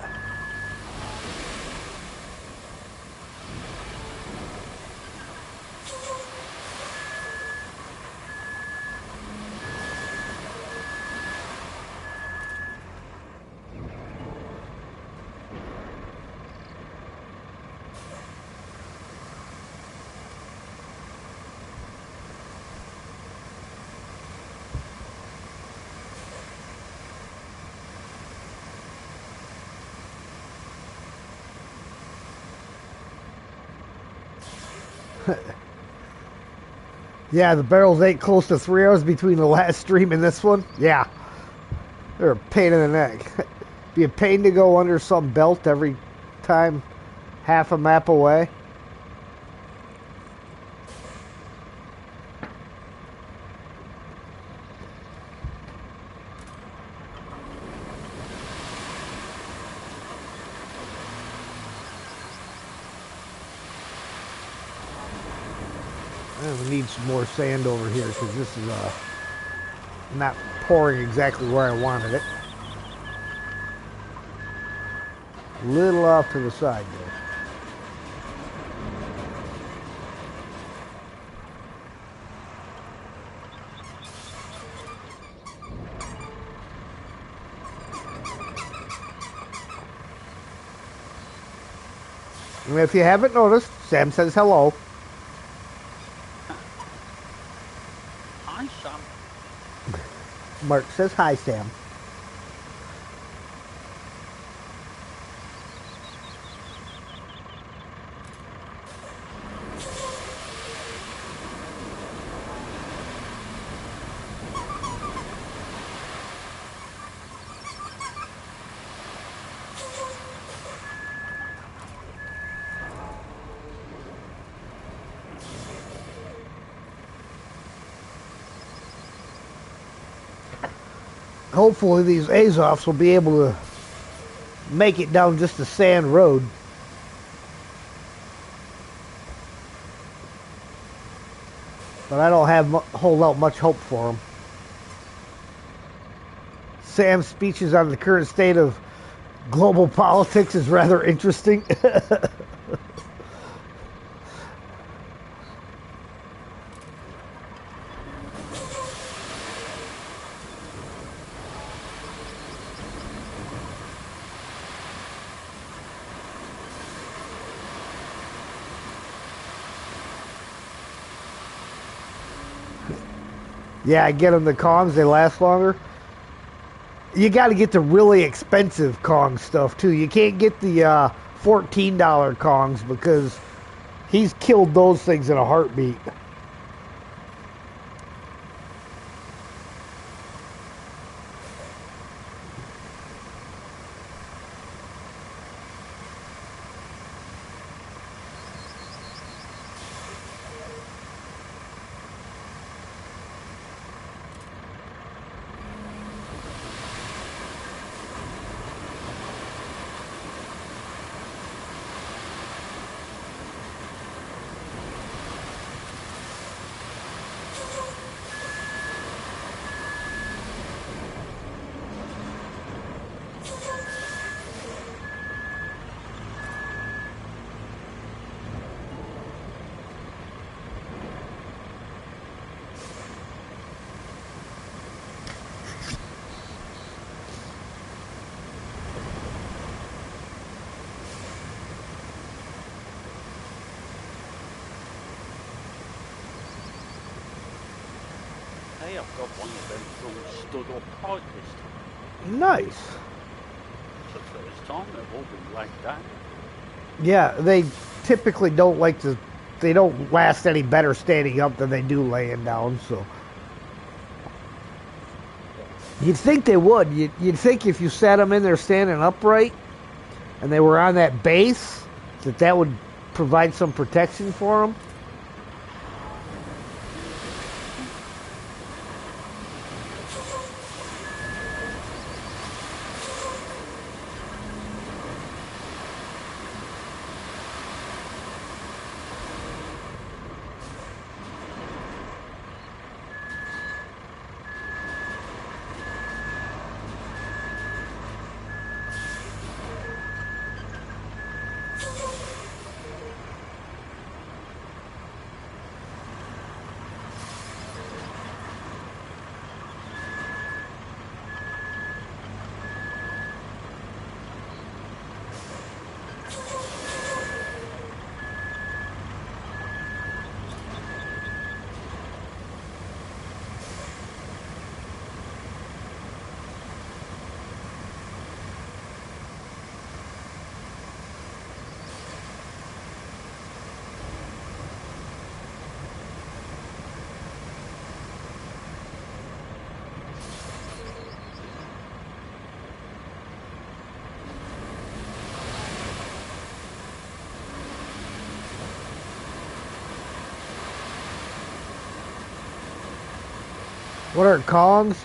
Yeah, the barrels ain't close to 3 hours between the last stream and this one. Yeah, they're a pain in the neck. Be a pain to go under some belt every time half a map away. We need some more sand over here because this is not pouring exactly where I wanted it. A little off to the side there. And if you haven't noticed, Sam says hello. Hi, Sam. Mark says hi, Sam. Hopefully these Azovs will be able to make it down just a sand road. But I don't have hold out much hope for them. Sam's speeches on the current state of global politics is rather interesting. Yeah, I get them the Kongs, they last longer. You got to get the really expensive Kong stuff too. You can't get the $14 Kongs because he's killed those things in a heartbeat. say, I've got one of them drums stood upright this time. Nice. It's the first time they've all been laid down. Yeah, they typically don't like to. They don't last any better standing up than they do laying down. So you'd think they would. You'd think if you sat them in there standing upright and they were on that base, that would provide some protection for them. What are Kongs?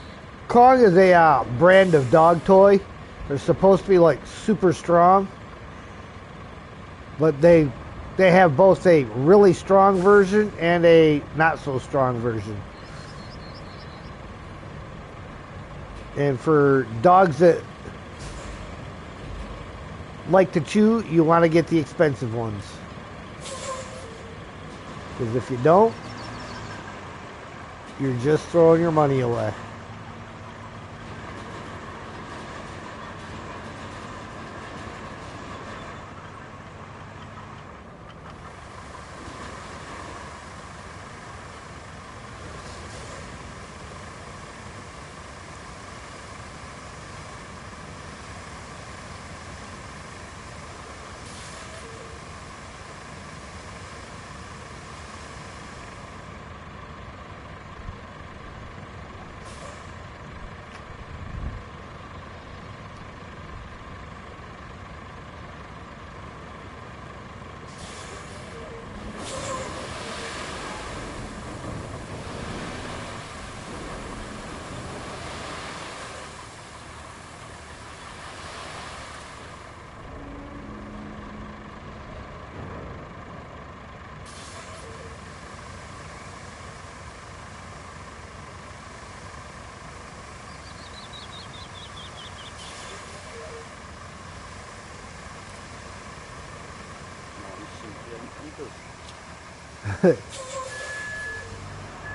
Kong is a brand of dog toy. They're supposed to be like super strong, but they have both a really strong version and a not so strong version. And for dogs that like to chew, you want to get the expensive ones. Because if you don't, you're just throwing your money away.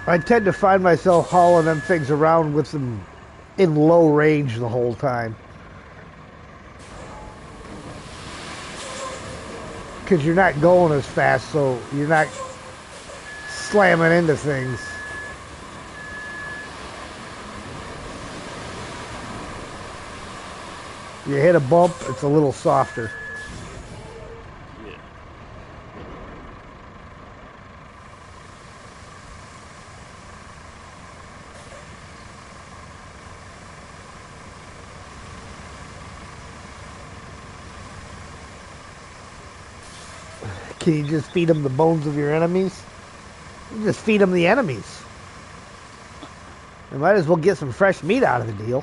I tend to find myself hauling them things around with them in low range the whole time. Because you're not going as fast, so you're not slamming into things. You hit a bump, it's a little softer. Yeah. Can you just feed them the bones of your enemies? You just feed them the enemies. You might as well get some fresh meat out of the deal.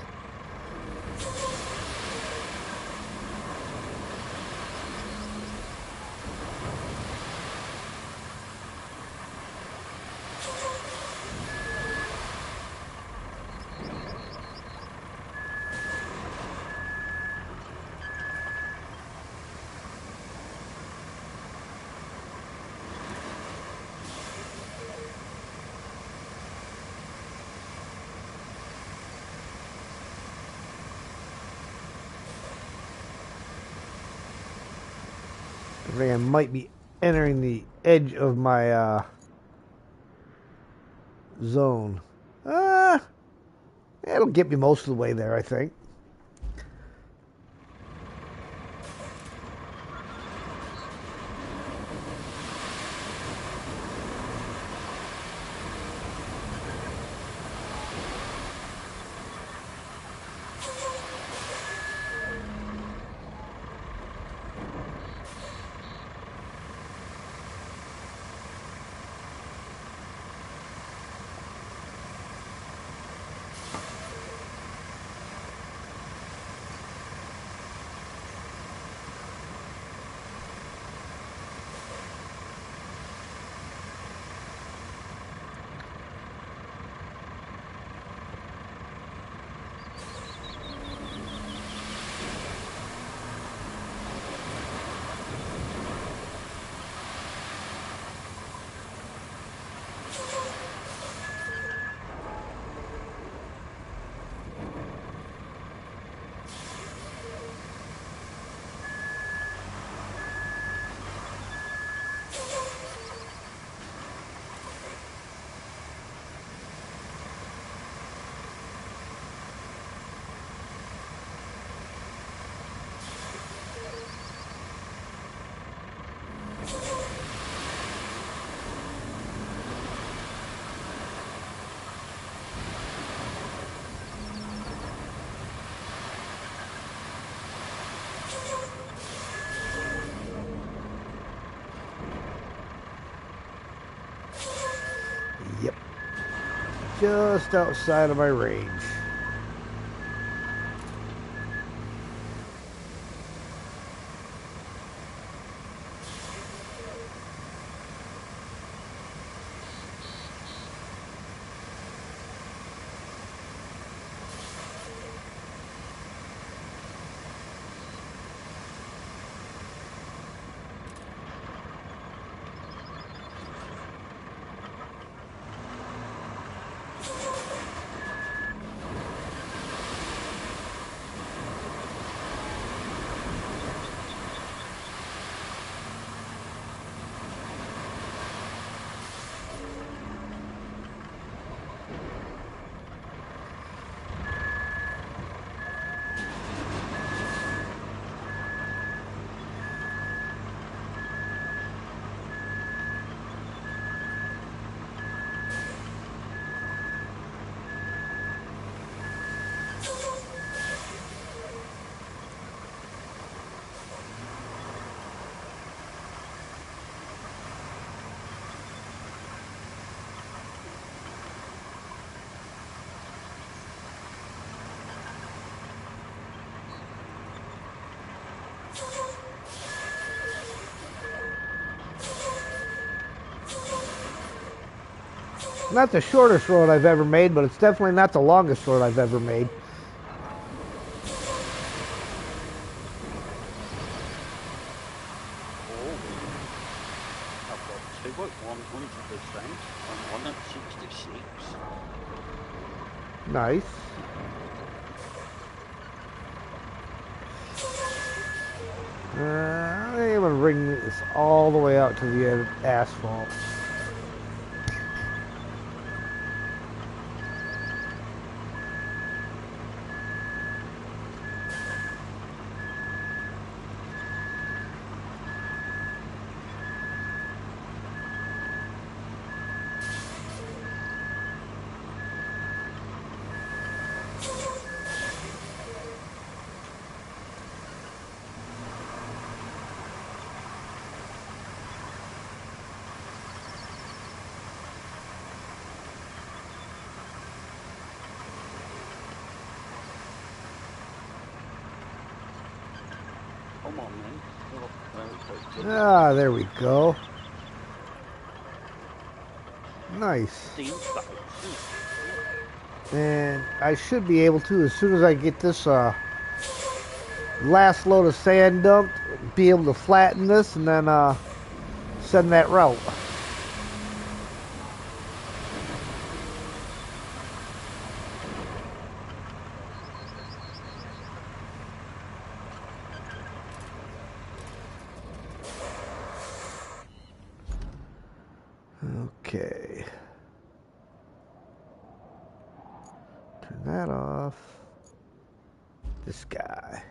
I think I might be entering the edge of my zone. It'll get me most of the way there, I think. Yep. Just outside of my range. Not the shortest road I've ever made, but it's definitely not the longest road I've ever made. Oh, I've got 2 at 100% and 1 at 66. Nice. I'm going to bring this all the way out to the asphalt. Come on then. Oh, very good. Ah, there we go. Nice. 16,000. And I should be able to, as soon as I get this last load of sand dumped, be able to flatten this and then send that route. Okay. Turn that off. This guy.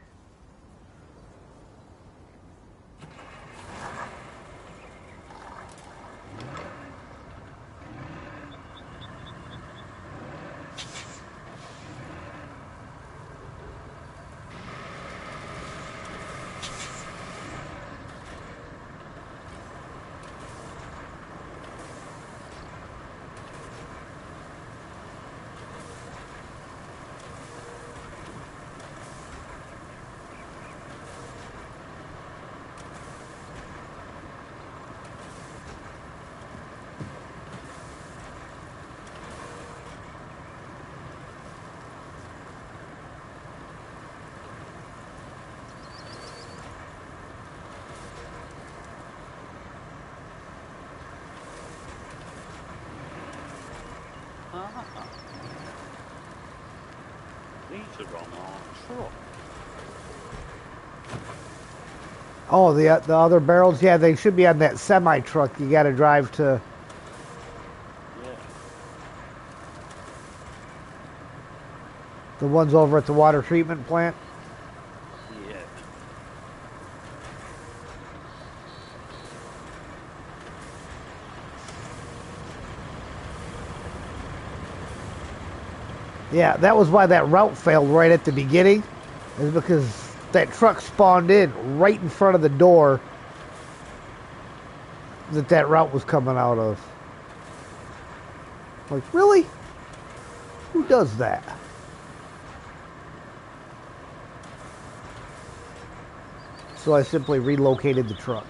These are on our truck. Oh, the other barrels? Yeah, they should be on that semi-truck you got to drive to. Yeah. The ones over at the water treatment plant? Yeah. Yeah, that was why that route failed right at the beginning. Is because that truck spawned in right in front of the door that route was coming out of. Like, really? Who does that? So I simply relocated the truck.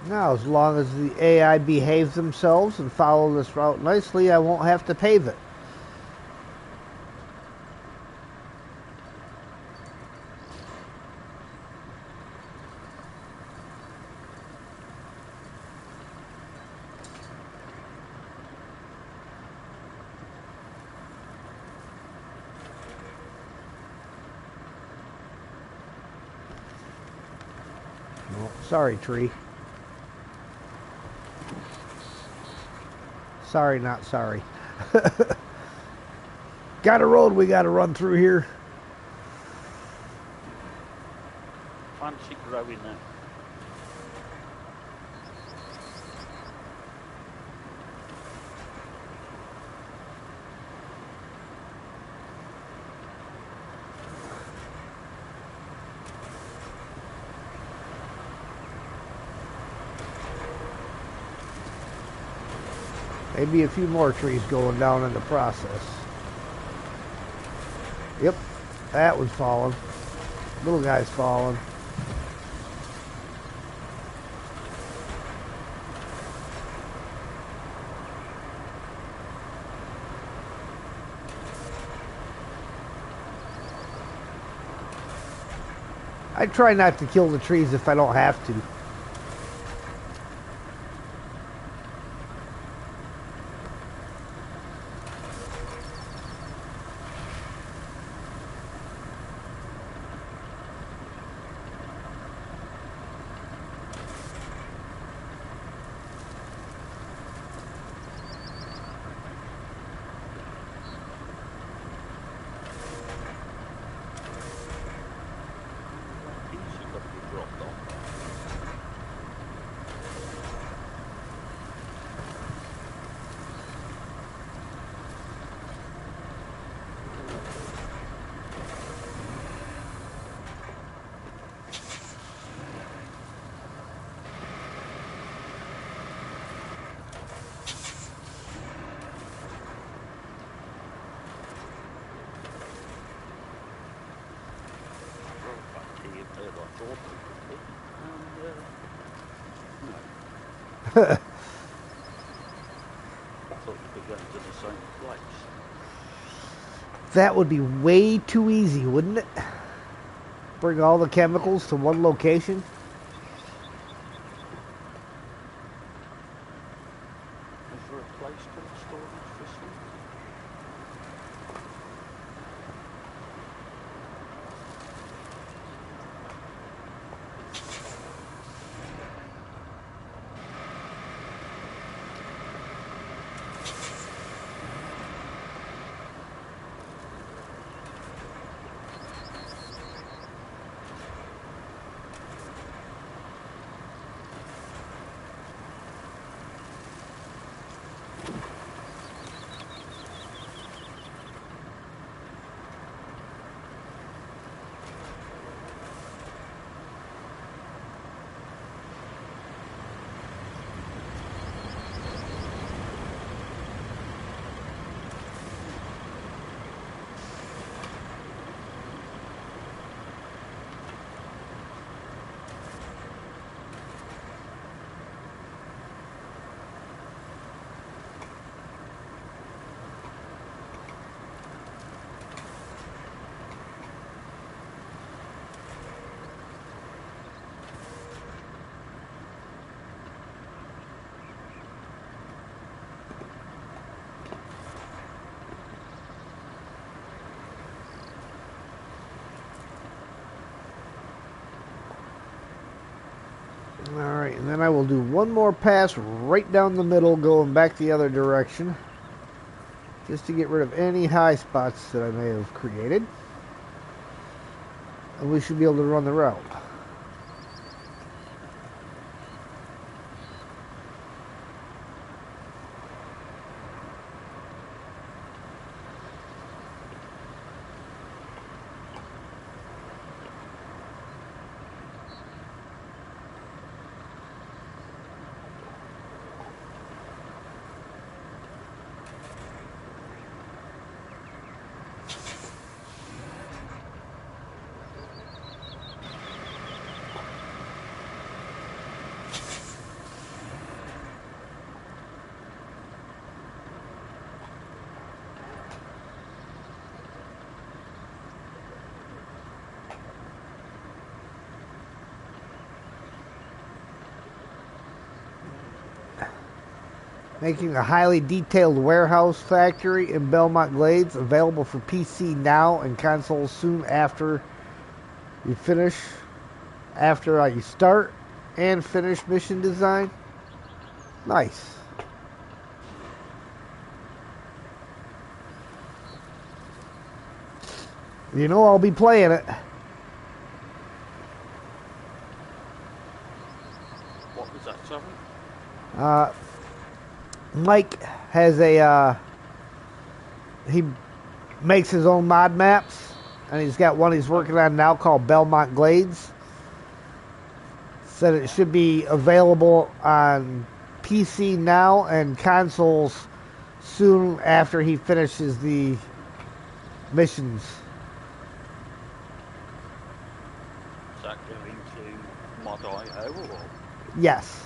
Now, as long as the AI behaves themselves and follow this route nicely, I won't have to pave it. Well, sorry, tree. Sorry, not sorry. Got a road we got to run through here. Fancy growing them. Maybe a few more trees going down in the process. Yep, that was falling. Little guy's falling. I try not to kill the trees if I don't have to. thought it would be. And, no. I thought you'd be going to the same place. That would be way too easy, wouldn't it? Bring all the chemicals to one location. Is there a place called storage for some? Alright, and then I will do one more pass right down the middle, going back the other direction. Just to get rid of any high spots that I may have created. And we should be able to run the route. Making a highly detailed warehouse factory in Belmont Glades, available for PC now and consoles soon after you finish, after you start and finish mission design. Nice. You know I'll be playing it. What was that, sorry? Mike has he makes his own mod maps, and he's got one he's working on now called Belmont Glades. Said it should be available on PC now and consoles soon after he finishes the missions. Is that going to mod.io or? Yes.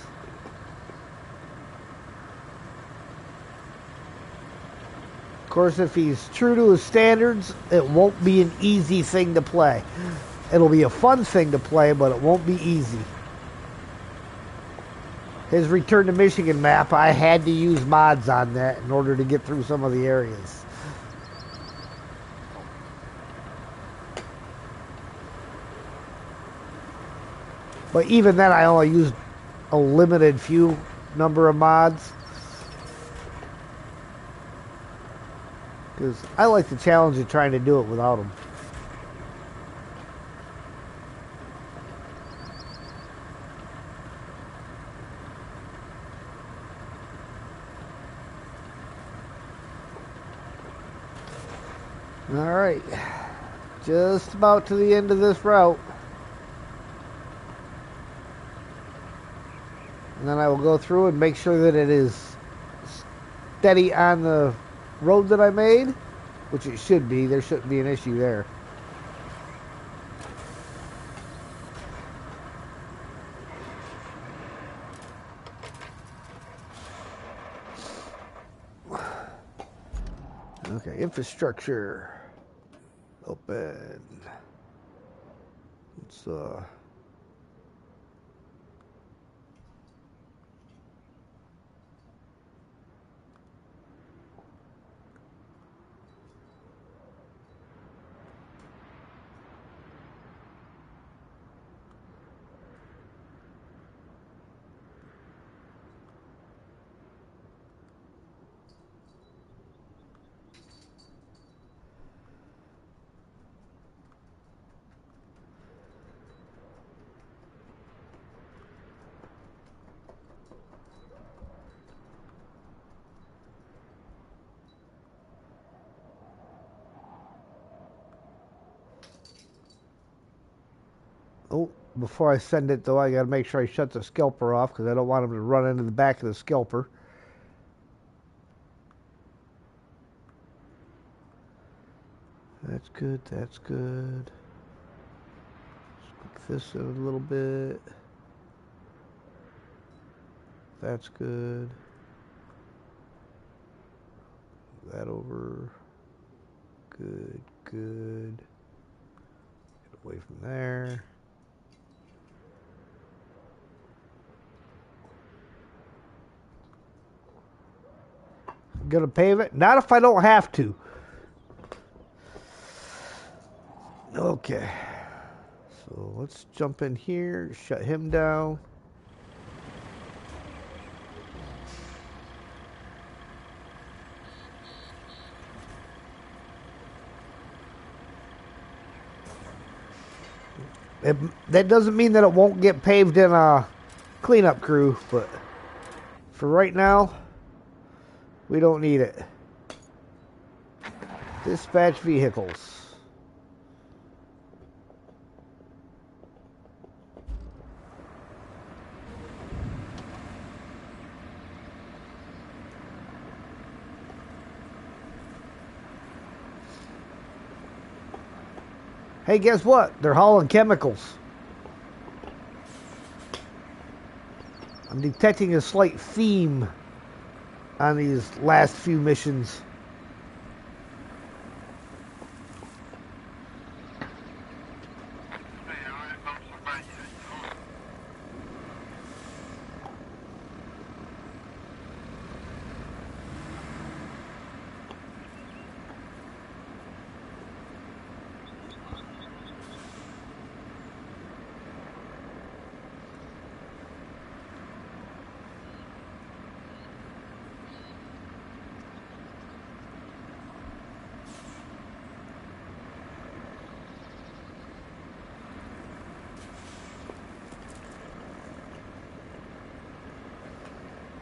Of course, if he's true to his standards, it won't be an easy thing to play. It'll be a fun thing to play, but it won't be easy. His Return to Michigan map, I had to use mods on that in order to get through some of the areas. But even then, I only used a limited few number of mods. Because I like the challenge of trying to do it without them. Alright. Just about to the end of this route. And then I will go through and make sure that it is steady on the road that I made, which it should be. There shouldn't be an issue there. Okay, infrastructure. Open. Let's Oh, before I send it though, I gotta make sure I shut the scalper off because I don't want him to run into the back of the scalper. That's good, that's good. Squeak this in a little bit. That's good. That over. Good, good. Get away from there. I'm gonna pave it? Not if I don't have to. Okay. So let's jump in here, shut him down. That doesn't mean that it won't get paved in a cleanup crew, but for right now, we don't need it. Dispatch vehicles. Hey, guess what? They're hauling chemicals. I'm detecting a slight theme on these last few missions.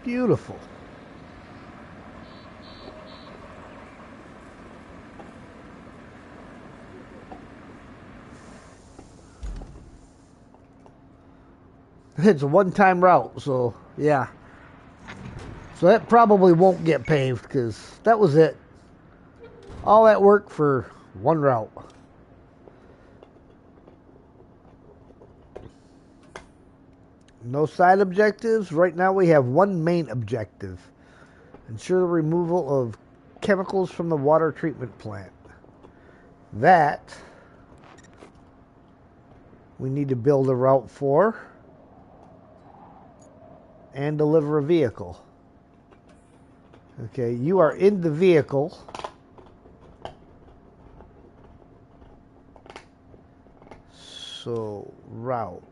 Beautiful. It's a one-time route, so yeah. So that probably won't get paved because that was it. All that work for one route. No side objectives. Right now we have one main objective. Ensure the removal of chemicals from the water treatment plant. That we need to build a route for and deliver a vehicle. Okay, you are in the vehicle. So, route.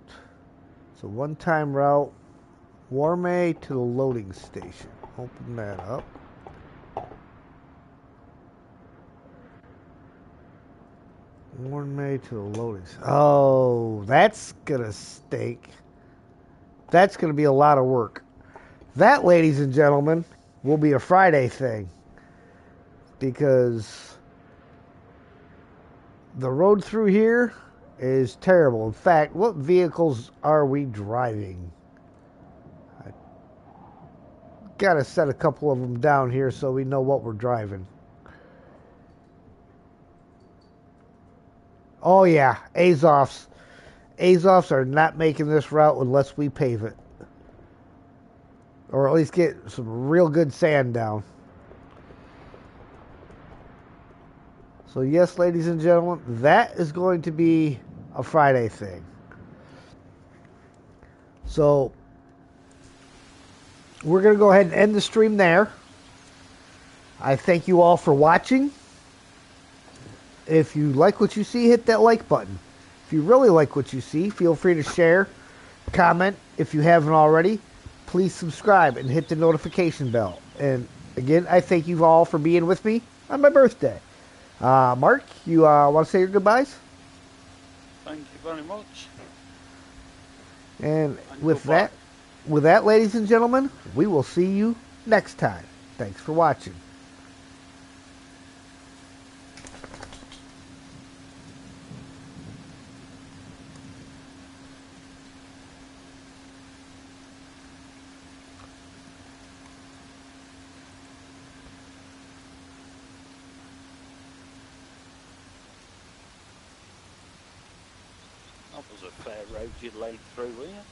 So, one-time route. Warmay to the loading station. Open that up. Warmay to the loading station. Oh, that's gonna stink. That's gonna be a lot of work. That, ladies and gentlemen, will be a Friday thing. Because the road through here is terrible. In fact, what vehicles are we driving? I gotta set a couple of them down here so we know what we're driving. Oh yeah, Azovs. Azovs are not making this route unless we pave it. Or at least get some real good sand down. So yes, ladies and gentlemen, that is going to be a Friday thing. So we're going to go ahead and end the stream there. I thank you all for watching. If you like what you see, hit that like button. If you really like what you see, feel free to share, comment. If you haven't already, please subscribe and hit the notification bell. And again, I thank you all for being with me on my birthday. Mark, you want to say your goodbyes? Thank you very much. And with goodbye. that, ladies and gentlemen, we will see you next time. Thanks for watching. That was a fair road you laid through here.